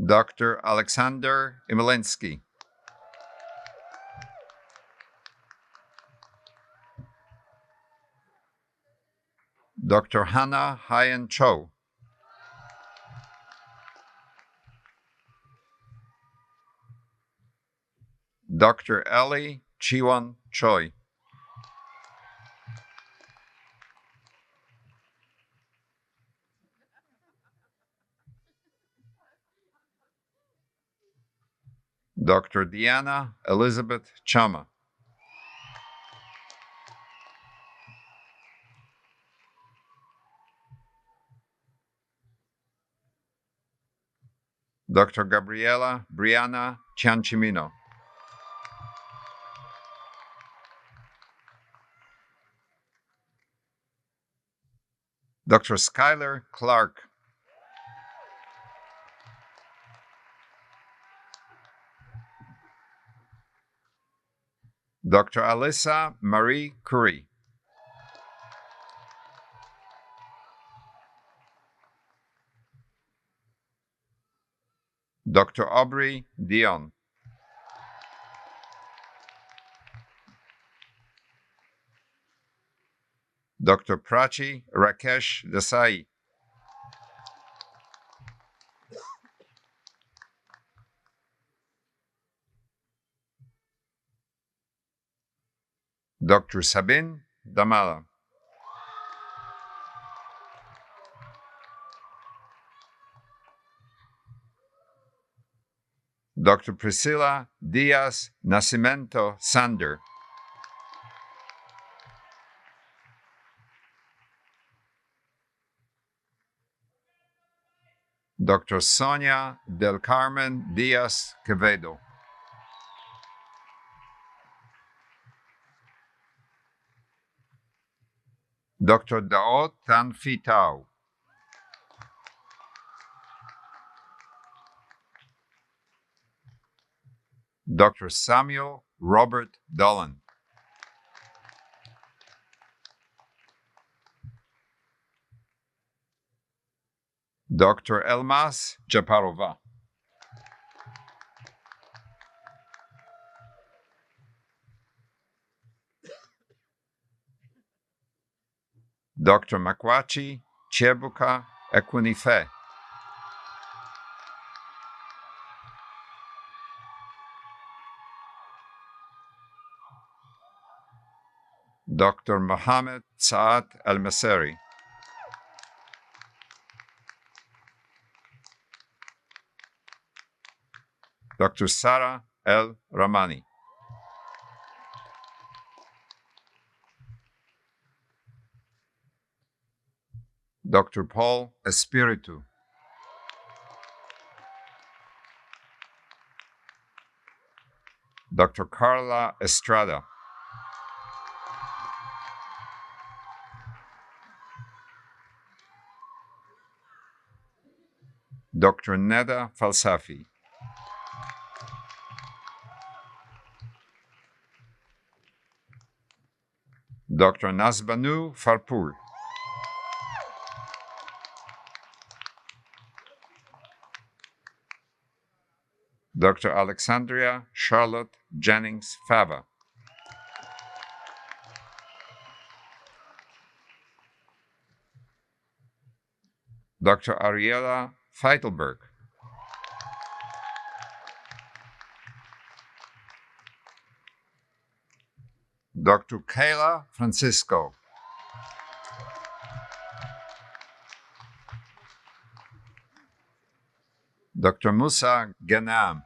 Dr. Alexander Imelinsky. Dr. Hannah Hyen Cho. Dr. Ellie Chiwon Choi. Dr. Deanna Elizabeth Chama. Dr. Gabriela Brianna Ciancimino. Dr. Skylar Clark. Dr. Alyssa Marie Curie. Dr. Aubrey Dion. Dr. Prachi Rakesh Desai, Dr. Sabine Damala, Dr. Priscilla Diaz Nascimento Sander, Dr. Sonia del Carmen Diaz Quevedo, Dr. Daot Tan Phi Tao, Dr. Samuel Robert Dolan, Dr. Elmas Japarova, Dr. Makwachi Chebuka Ekwunife, Dr. Mohammed Saad Al-Masari, Dr. Sarah L. Ramani, Dr. Paul Espiritu, Dr. Carla Estrada, Dr. Neda Falsafi, Dr. Nazbanu Farpur, Dr. Alexandria Charlotte Jennings Fava, Dr. Ariela Feitelberg, Dr. Kayla Francisco, Dr. Musa Ghanam,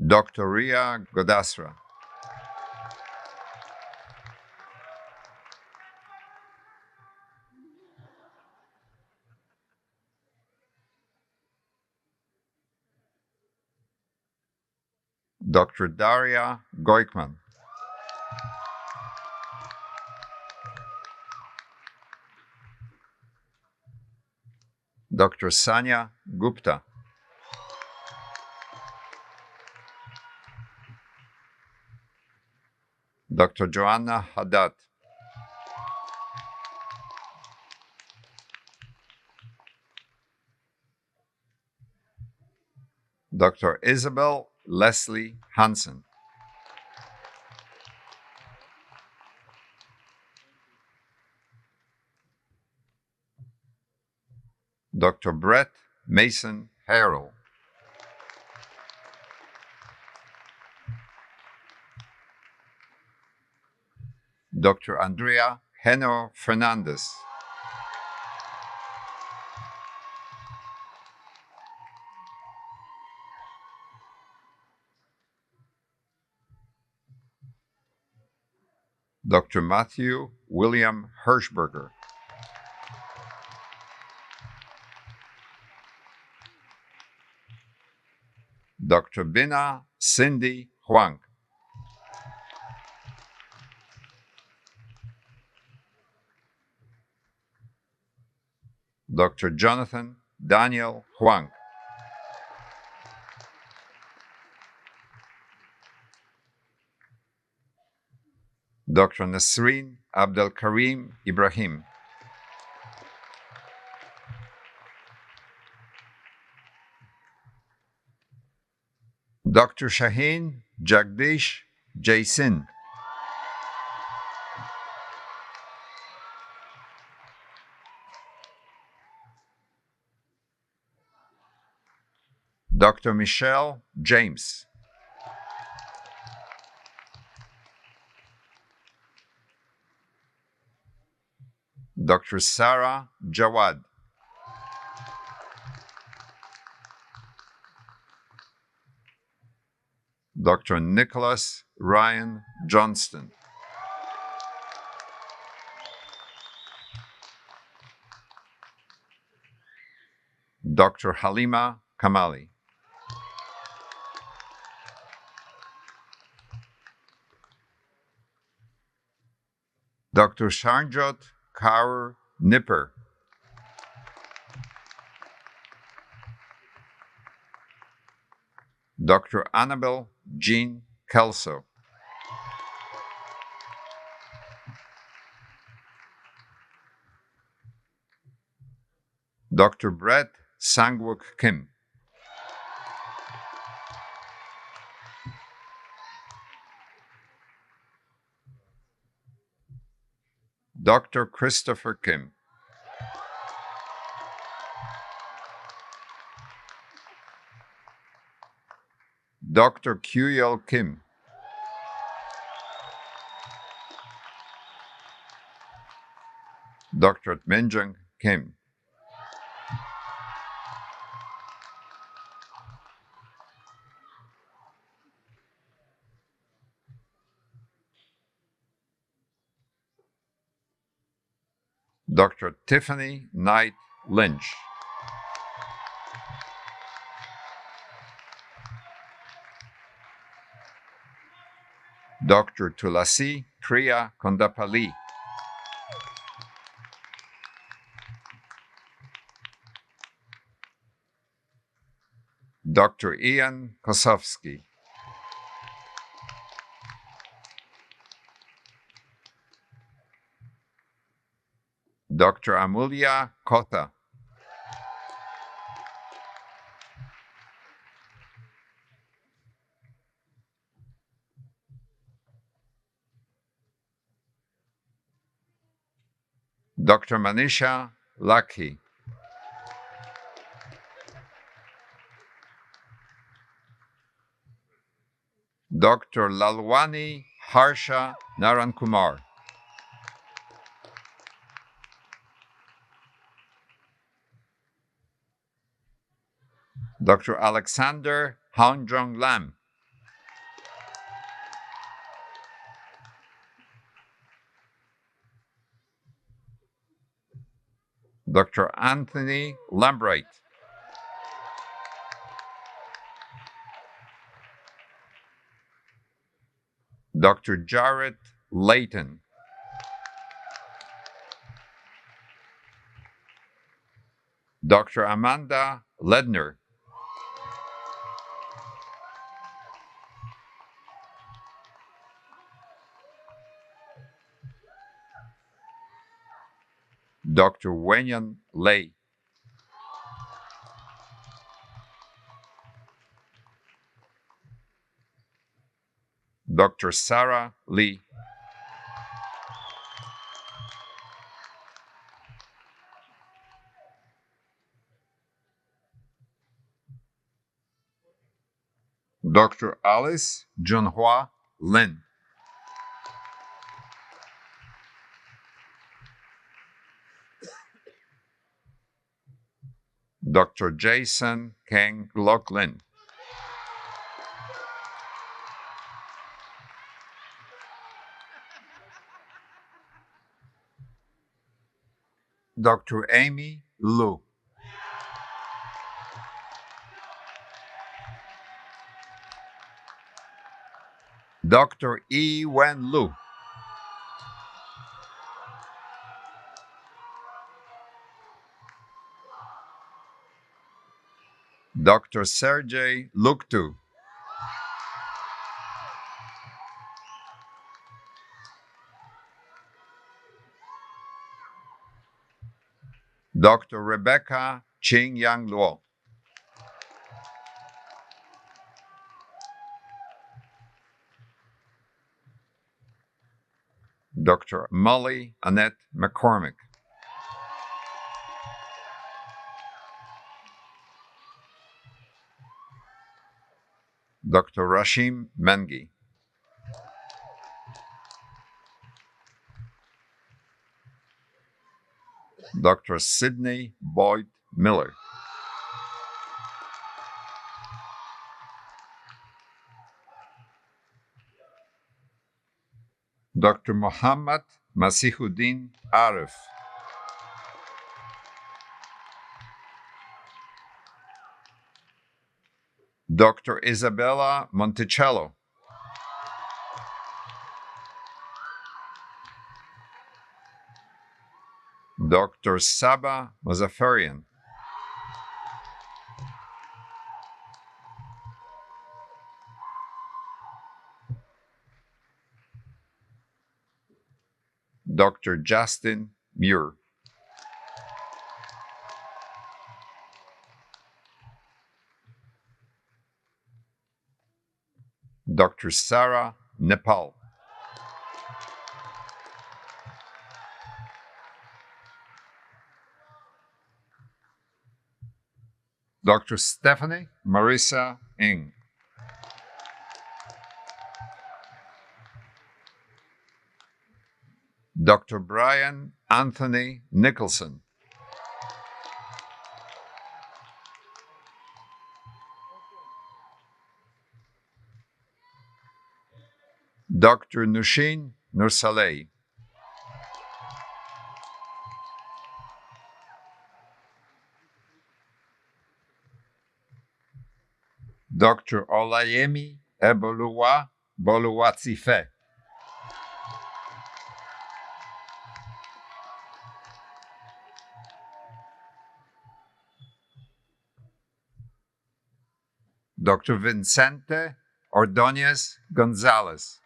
Dr. Ria Godasra, Dr. Daria Goikman, Dr. Sanya Gupta, Dr. Joanna Haddad, Dr. Isabel Leslie Hansen, Dr. Brett Mason Harrell, Dr. Andrea Heno Fernandez, Dr. Matthew William Hirschberger, Dr. Bina Cindy Huang, Dr. Jonathan Daniel Huang, Dr. Nasreen Abdelkarim Ibrahim, Dr. Shaheen Jagdish Jaisin, Dr. Michelle James, Dr. Sarah Jawad, Dr. Nicholas Ryan Johnston, Dr. Halima Kamali, Dr. Sharnjot Kaur Nipper, Dr. Annabelle Jean Kelso, Dr. Brett Sangwook Kim, Dr. Christopher Kim, Dr. Kyuyel Kim, Dr. Minjung Kim, Dr. Tiffany Knight Lynch, Dr. Tulasi Priya Kondapali, Dr. Ian Kosowski, Dr. Amulya Kotha, Dr. Manisha Lakhi, Dr. Lalwani Harsha Narankumar, Dr. Alexander Hanjong Lam, Dr. Anthony Lambright, Dr. Jarrett Layton, Dr. Amanda Ledner, Dr. Wenyan Lei, Dr. Sarah Lee, Dr. Alice Junhua Lin, Dr. Jason Kang Locklin, Dr. Amy Lu, Dr. E. Wen Lu, Dr. Sergey Luktu, Dr. Rebecca Ching Yang Luo. Dr. Molly Annette McCormick. Dr. Rashim Mengi. Dr. Sidney Boyd Miller. Dr. Muhammad Masihuddin Arif. Dr. Isabella Monticello. Dr. Saba Muzaffarian. Dr. Justin Muir. Dr. Sarah Nepal. Dr. Stephanie Marissa Ng. Dr. Brian Anthony Nicholson. Dr. Nushin Nursaleh. Dr. Olayemi Eboluwa Boluwatsife. Dr. Vincente Ordonez Gonzalez.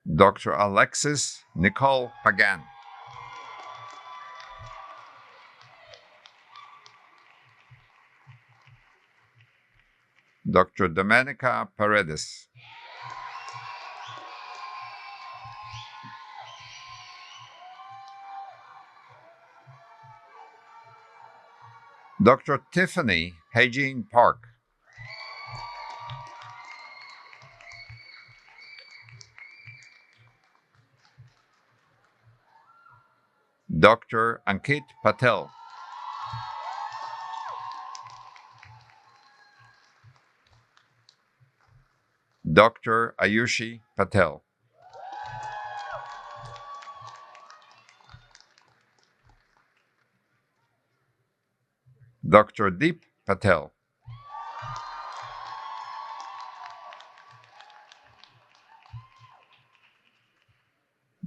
Dr. Alexis Nicole Pagan. Dr. Domenica Paredes. Dr. Tiffany Hajin Park. Dr. Ankit Patel. Dr. Ayushi Patel. Dr. Deep Patel.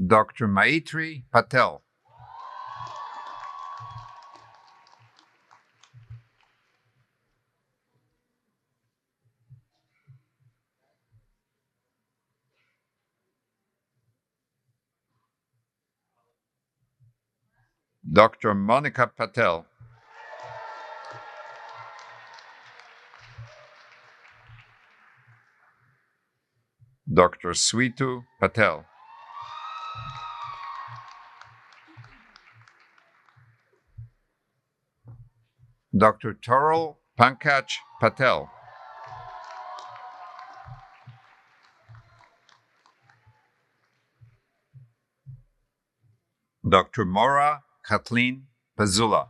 Dr. Maitri Patel. Dr. Monica Patel. Dr. Sweetu Patel. Dr. Toral Pankaj Patel. Dr. Mora Kathleen Pazula.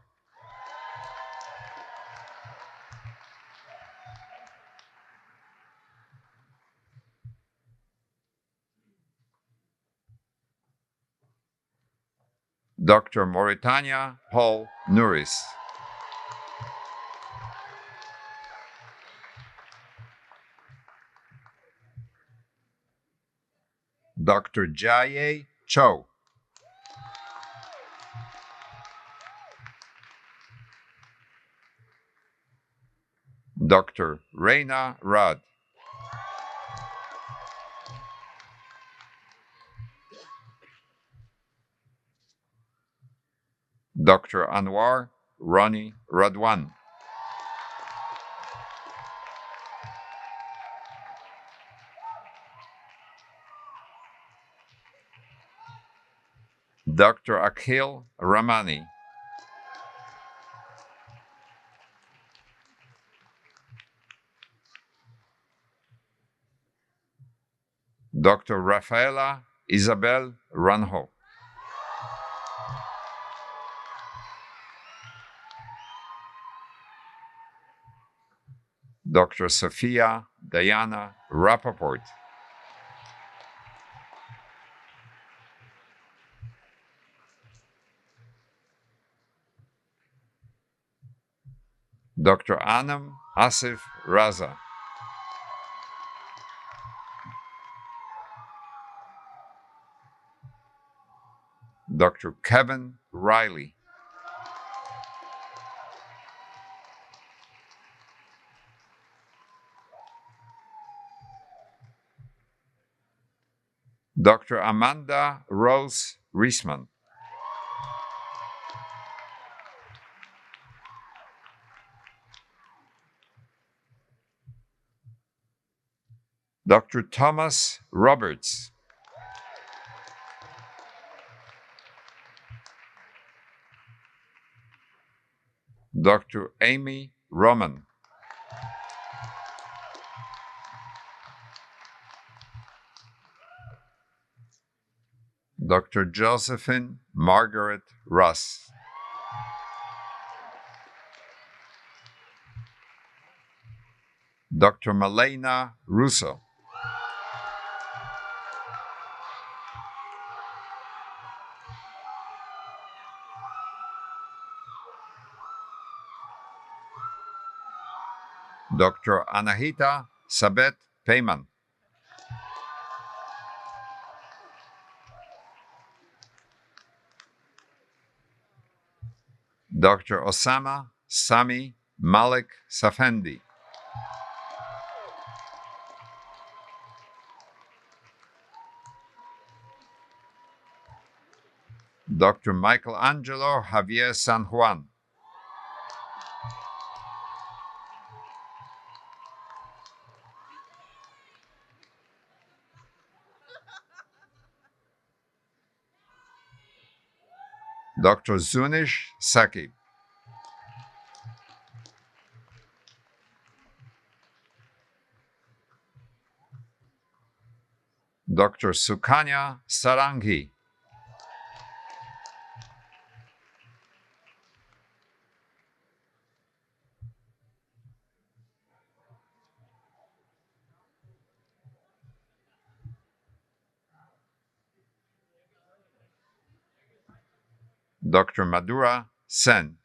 Dr. Mauritania Paul Nuris. Dr. Jaye Cho. Dr. Reina Rad. Dr. Anwar Rani Radwan, Dr. Akhil Ramani, Dr. Rafaela Isabel Ranjo, Dr. Sophia Diana Rappaport, Dr. Anam Asif Raza, Dr. Kevin Riley, Dr. Amanda Rose Riesman, Dr. Thomas Roberts, Dr. Amy Roman, Dr. Josephine Margaret Russ, Dr. Malena Russo, Dr. Anahita Sabet Payman, Dr. Osama Sami Malik Safendi, Dr. Michelangelo Javier San Juan, Dr. Zunish Sakib, Dr. Sukanya Sarangi, Dr. Madura Sen,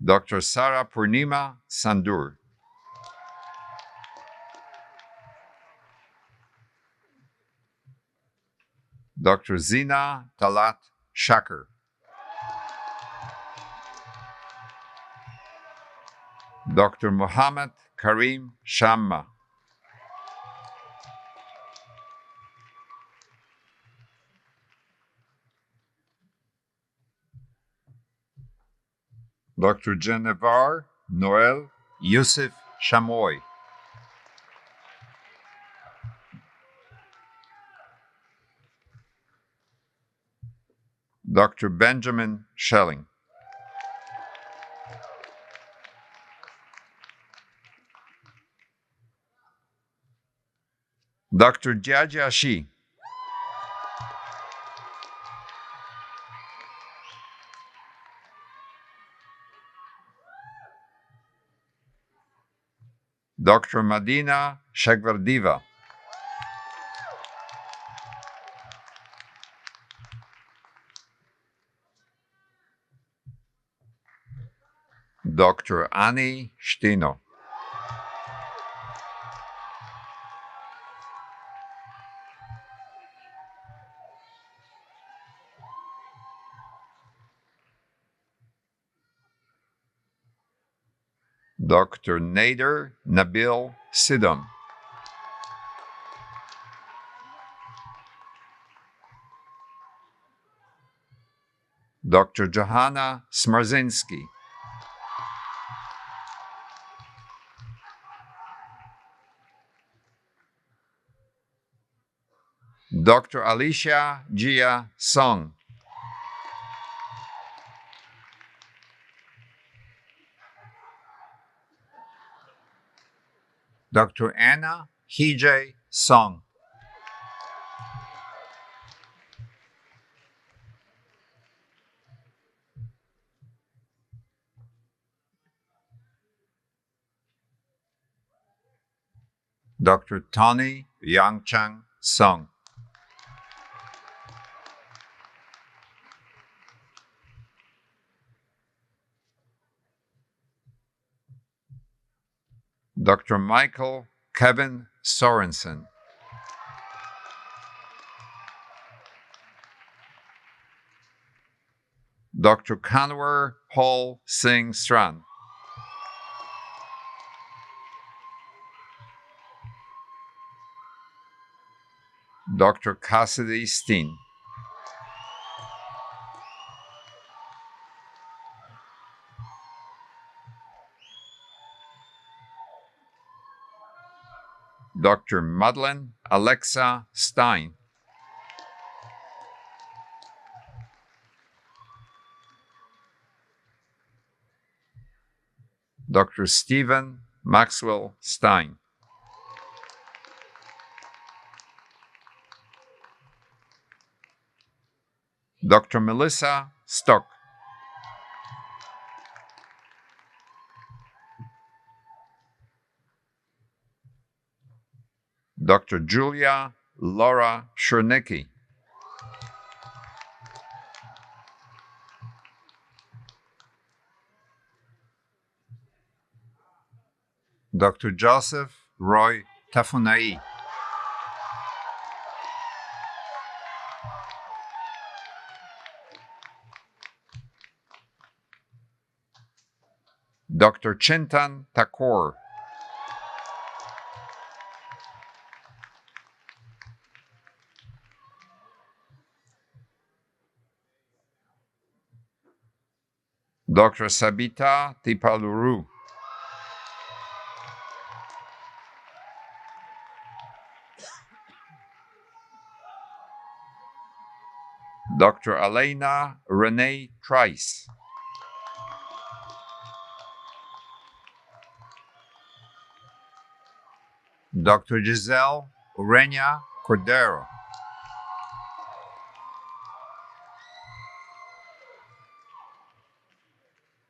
Dr. Sara Purnima Sandur, Dr. Zina Talat Shakir, Dr. Muhammad Karim Shamma, Dr. Genevar Noel Yusuf Shamoy, Dr. Benjamin Schelling, Dr. Jiajia Shi, Dr. Madina Shagvardiva, Dr. Ani Stino, Dr. Nader Nabil Sidom, Dr. Johanna Smarzinski, Dr. Alicia Jia Song, Dr. Anna Hijay Song, Dr. Tony Yangchang Song, Dr. Michael Kevin Sorensen, Dr. Kanwar Paul Singh Stran, Dr. Cassidy Steen, Dr. Madeleine Alexa Stein, Dr. Stephen Maxwell Stein, Dr. Melissa Stock, Dr. Julia Laura Schernicki, Dr. Joseph Roy Tafunai, Dr. Chintan Thakur, Dr. Sabita Tipaluru, Dr. Elena Renee Trice, Dr. Giselle Urenia Cordero,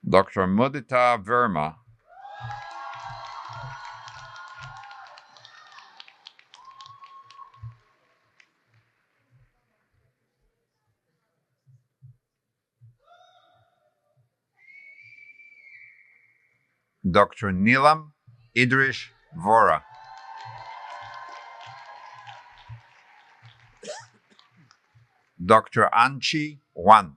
Dr. Mudita Verma, Dr. Nilam Idrish Vora, Dr. Anchi Wan,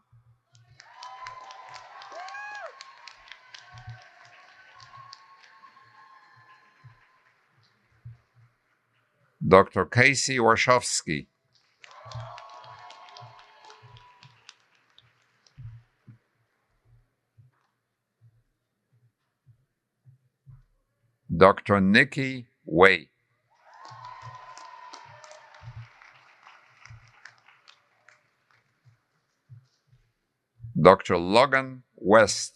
Dr. Casey Warshawski, Dr. Nikki Wei, Dr. Logan West,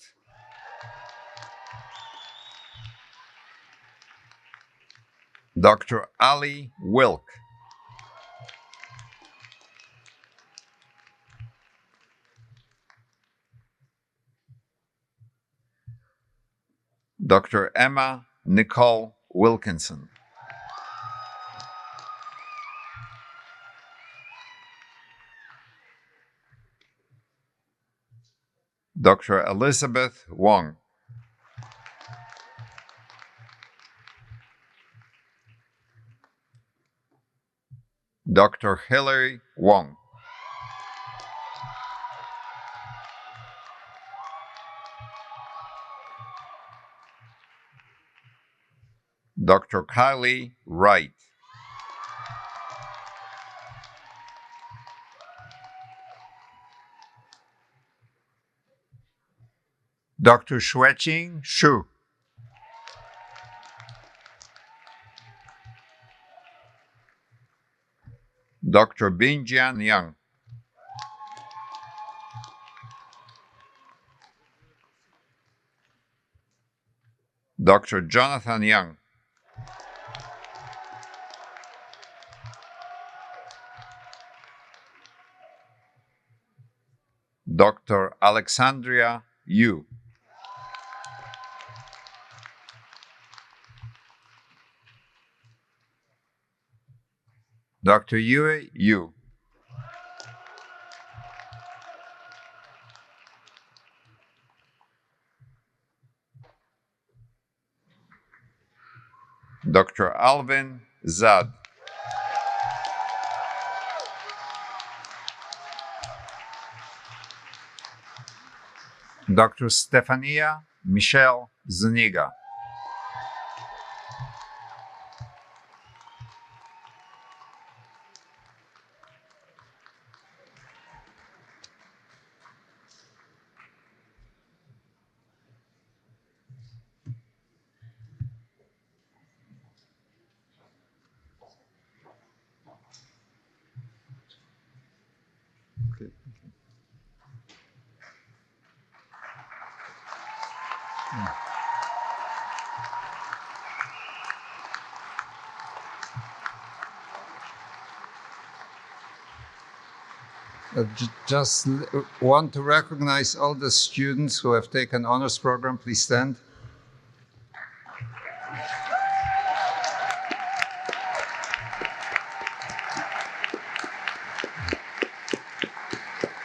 Dr. Ali Wilk, Dr. Emma Nicole Wilkinson, Dr. Elizabeth Wong, Dr. Hilary Wong, Dr. Kylie Wright, Dr. Xueqing Xu. Dr. Binjian Yang. Dr. Jonathan Young. Dr. Alexandria Yu. Dr. Yue Yu. Dr. Alvin Zad. Dr. Stefania Michelle Zuniga. Okay. Just want to recognize all the students who have taken honors program. Please stand.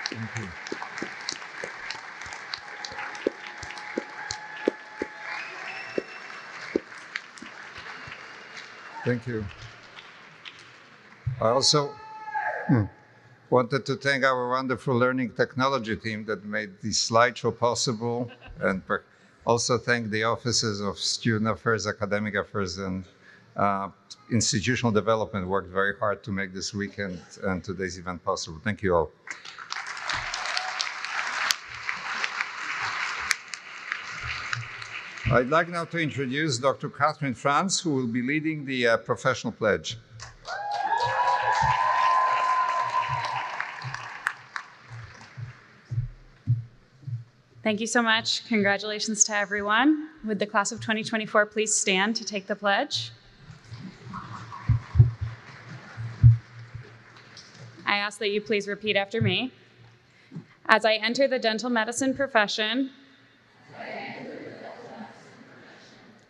Thank you. Thank you. I also wanted to thank our wonderful learning technology team that made this slideshow possible, and also thank the offices of Student Affairs, Academic Affairs, and Institutional Development worked very hard to make this weekend and today's event possible. Thank you all. I'd like now to introduce Dr. Catherine Franz, who will be leading the professional pledge. Thank you so much. Congratulations to everyone. Would the class of 2024 please stand to take the pledge? I ask that you please repeat after me. As I enter the dental medicine profession,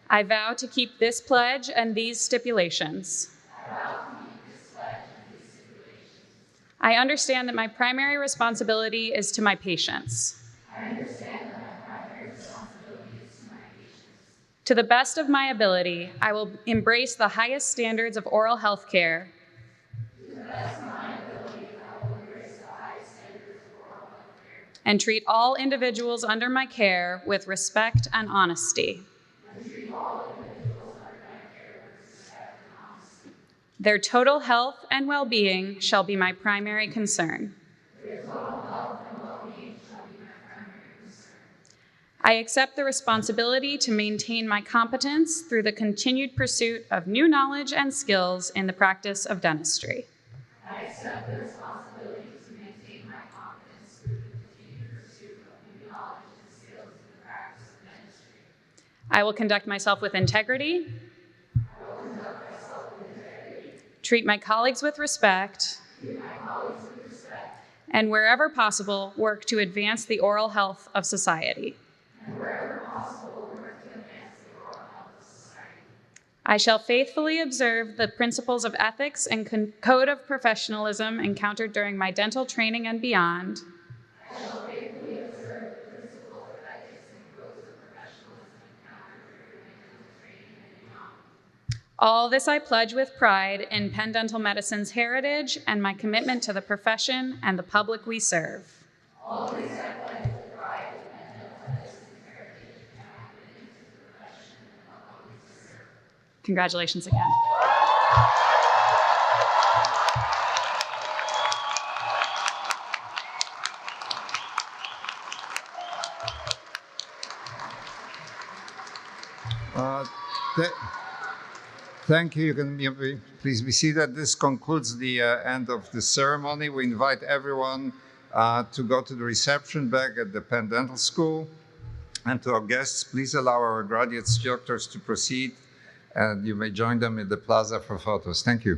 I vow to keep this pledge and these stipulations. I understand that my primary responsibility is to my patients. To the best of my ability, I will embrace the highest standards of oral health care. And treat all individuals under my care with respect and honesty. Their total health and well-being shall be my primary concern. I accept the responsibility to maintain my competence through the continued pursuit of new knowledge and skills in the practice of dentistry. I accept the responsibility to maintain my competence through the continued pursuit of new knowledge and skills in the practice of dentistry. I will conduct myself with integrity. Treat my colleagues with respect. And wherever possible, work to advance the oral health of society. I shall faithfully observe the principles of ethics and code of professionalism encountered during my dental training and beyond. All this I pledge with pride in Penn Dental Medicine's heritage and my commitment to the profession and the public we serve. All this I pledge with pride in Penn Dental Medicine's heritage and my commitment to the profession and the public we serve. Congratulations again. Th- Thank you. Please be seated. This concludes the end of the ceremony. We invite everyone to go to the reception back at the Penn Dental School. And to our guests, please allow our graduate doctors to proceed, and you may join them in the plaza for photos. Thank you.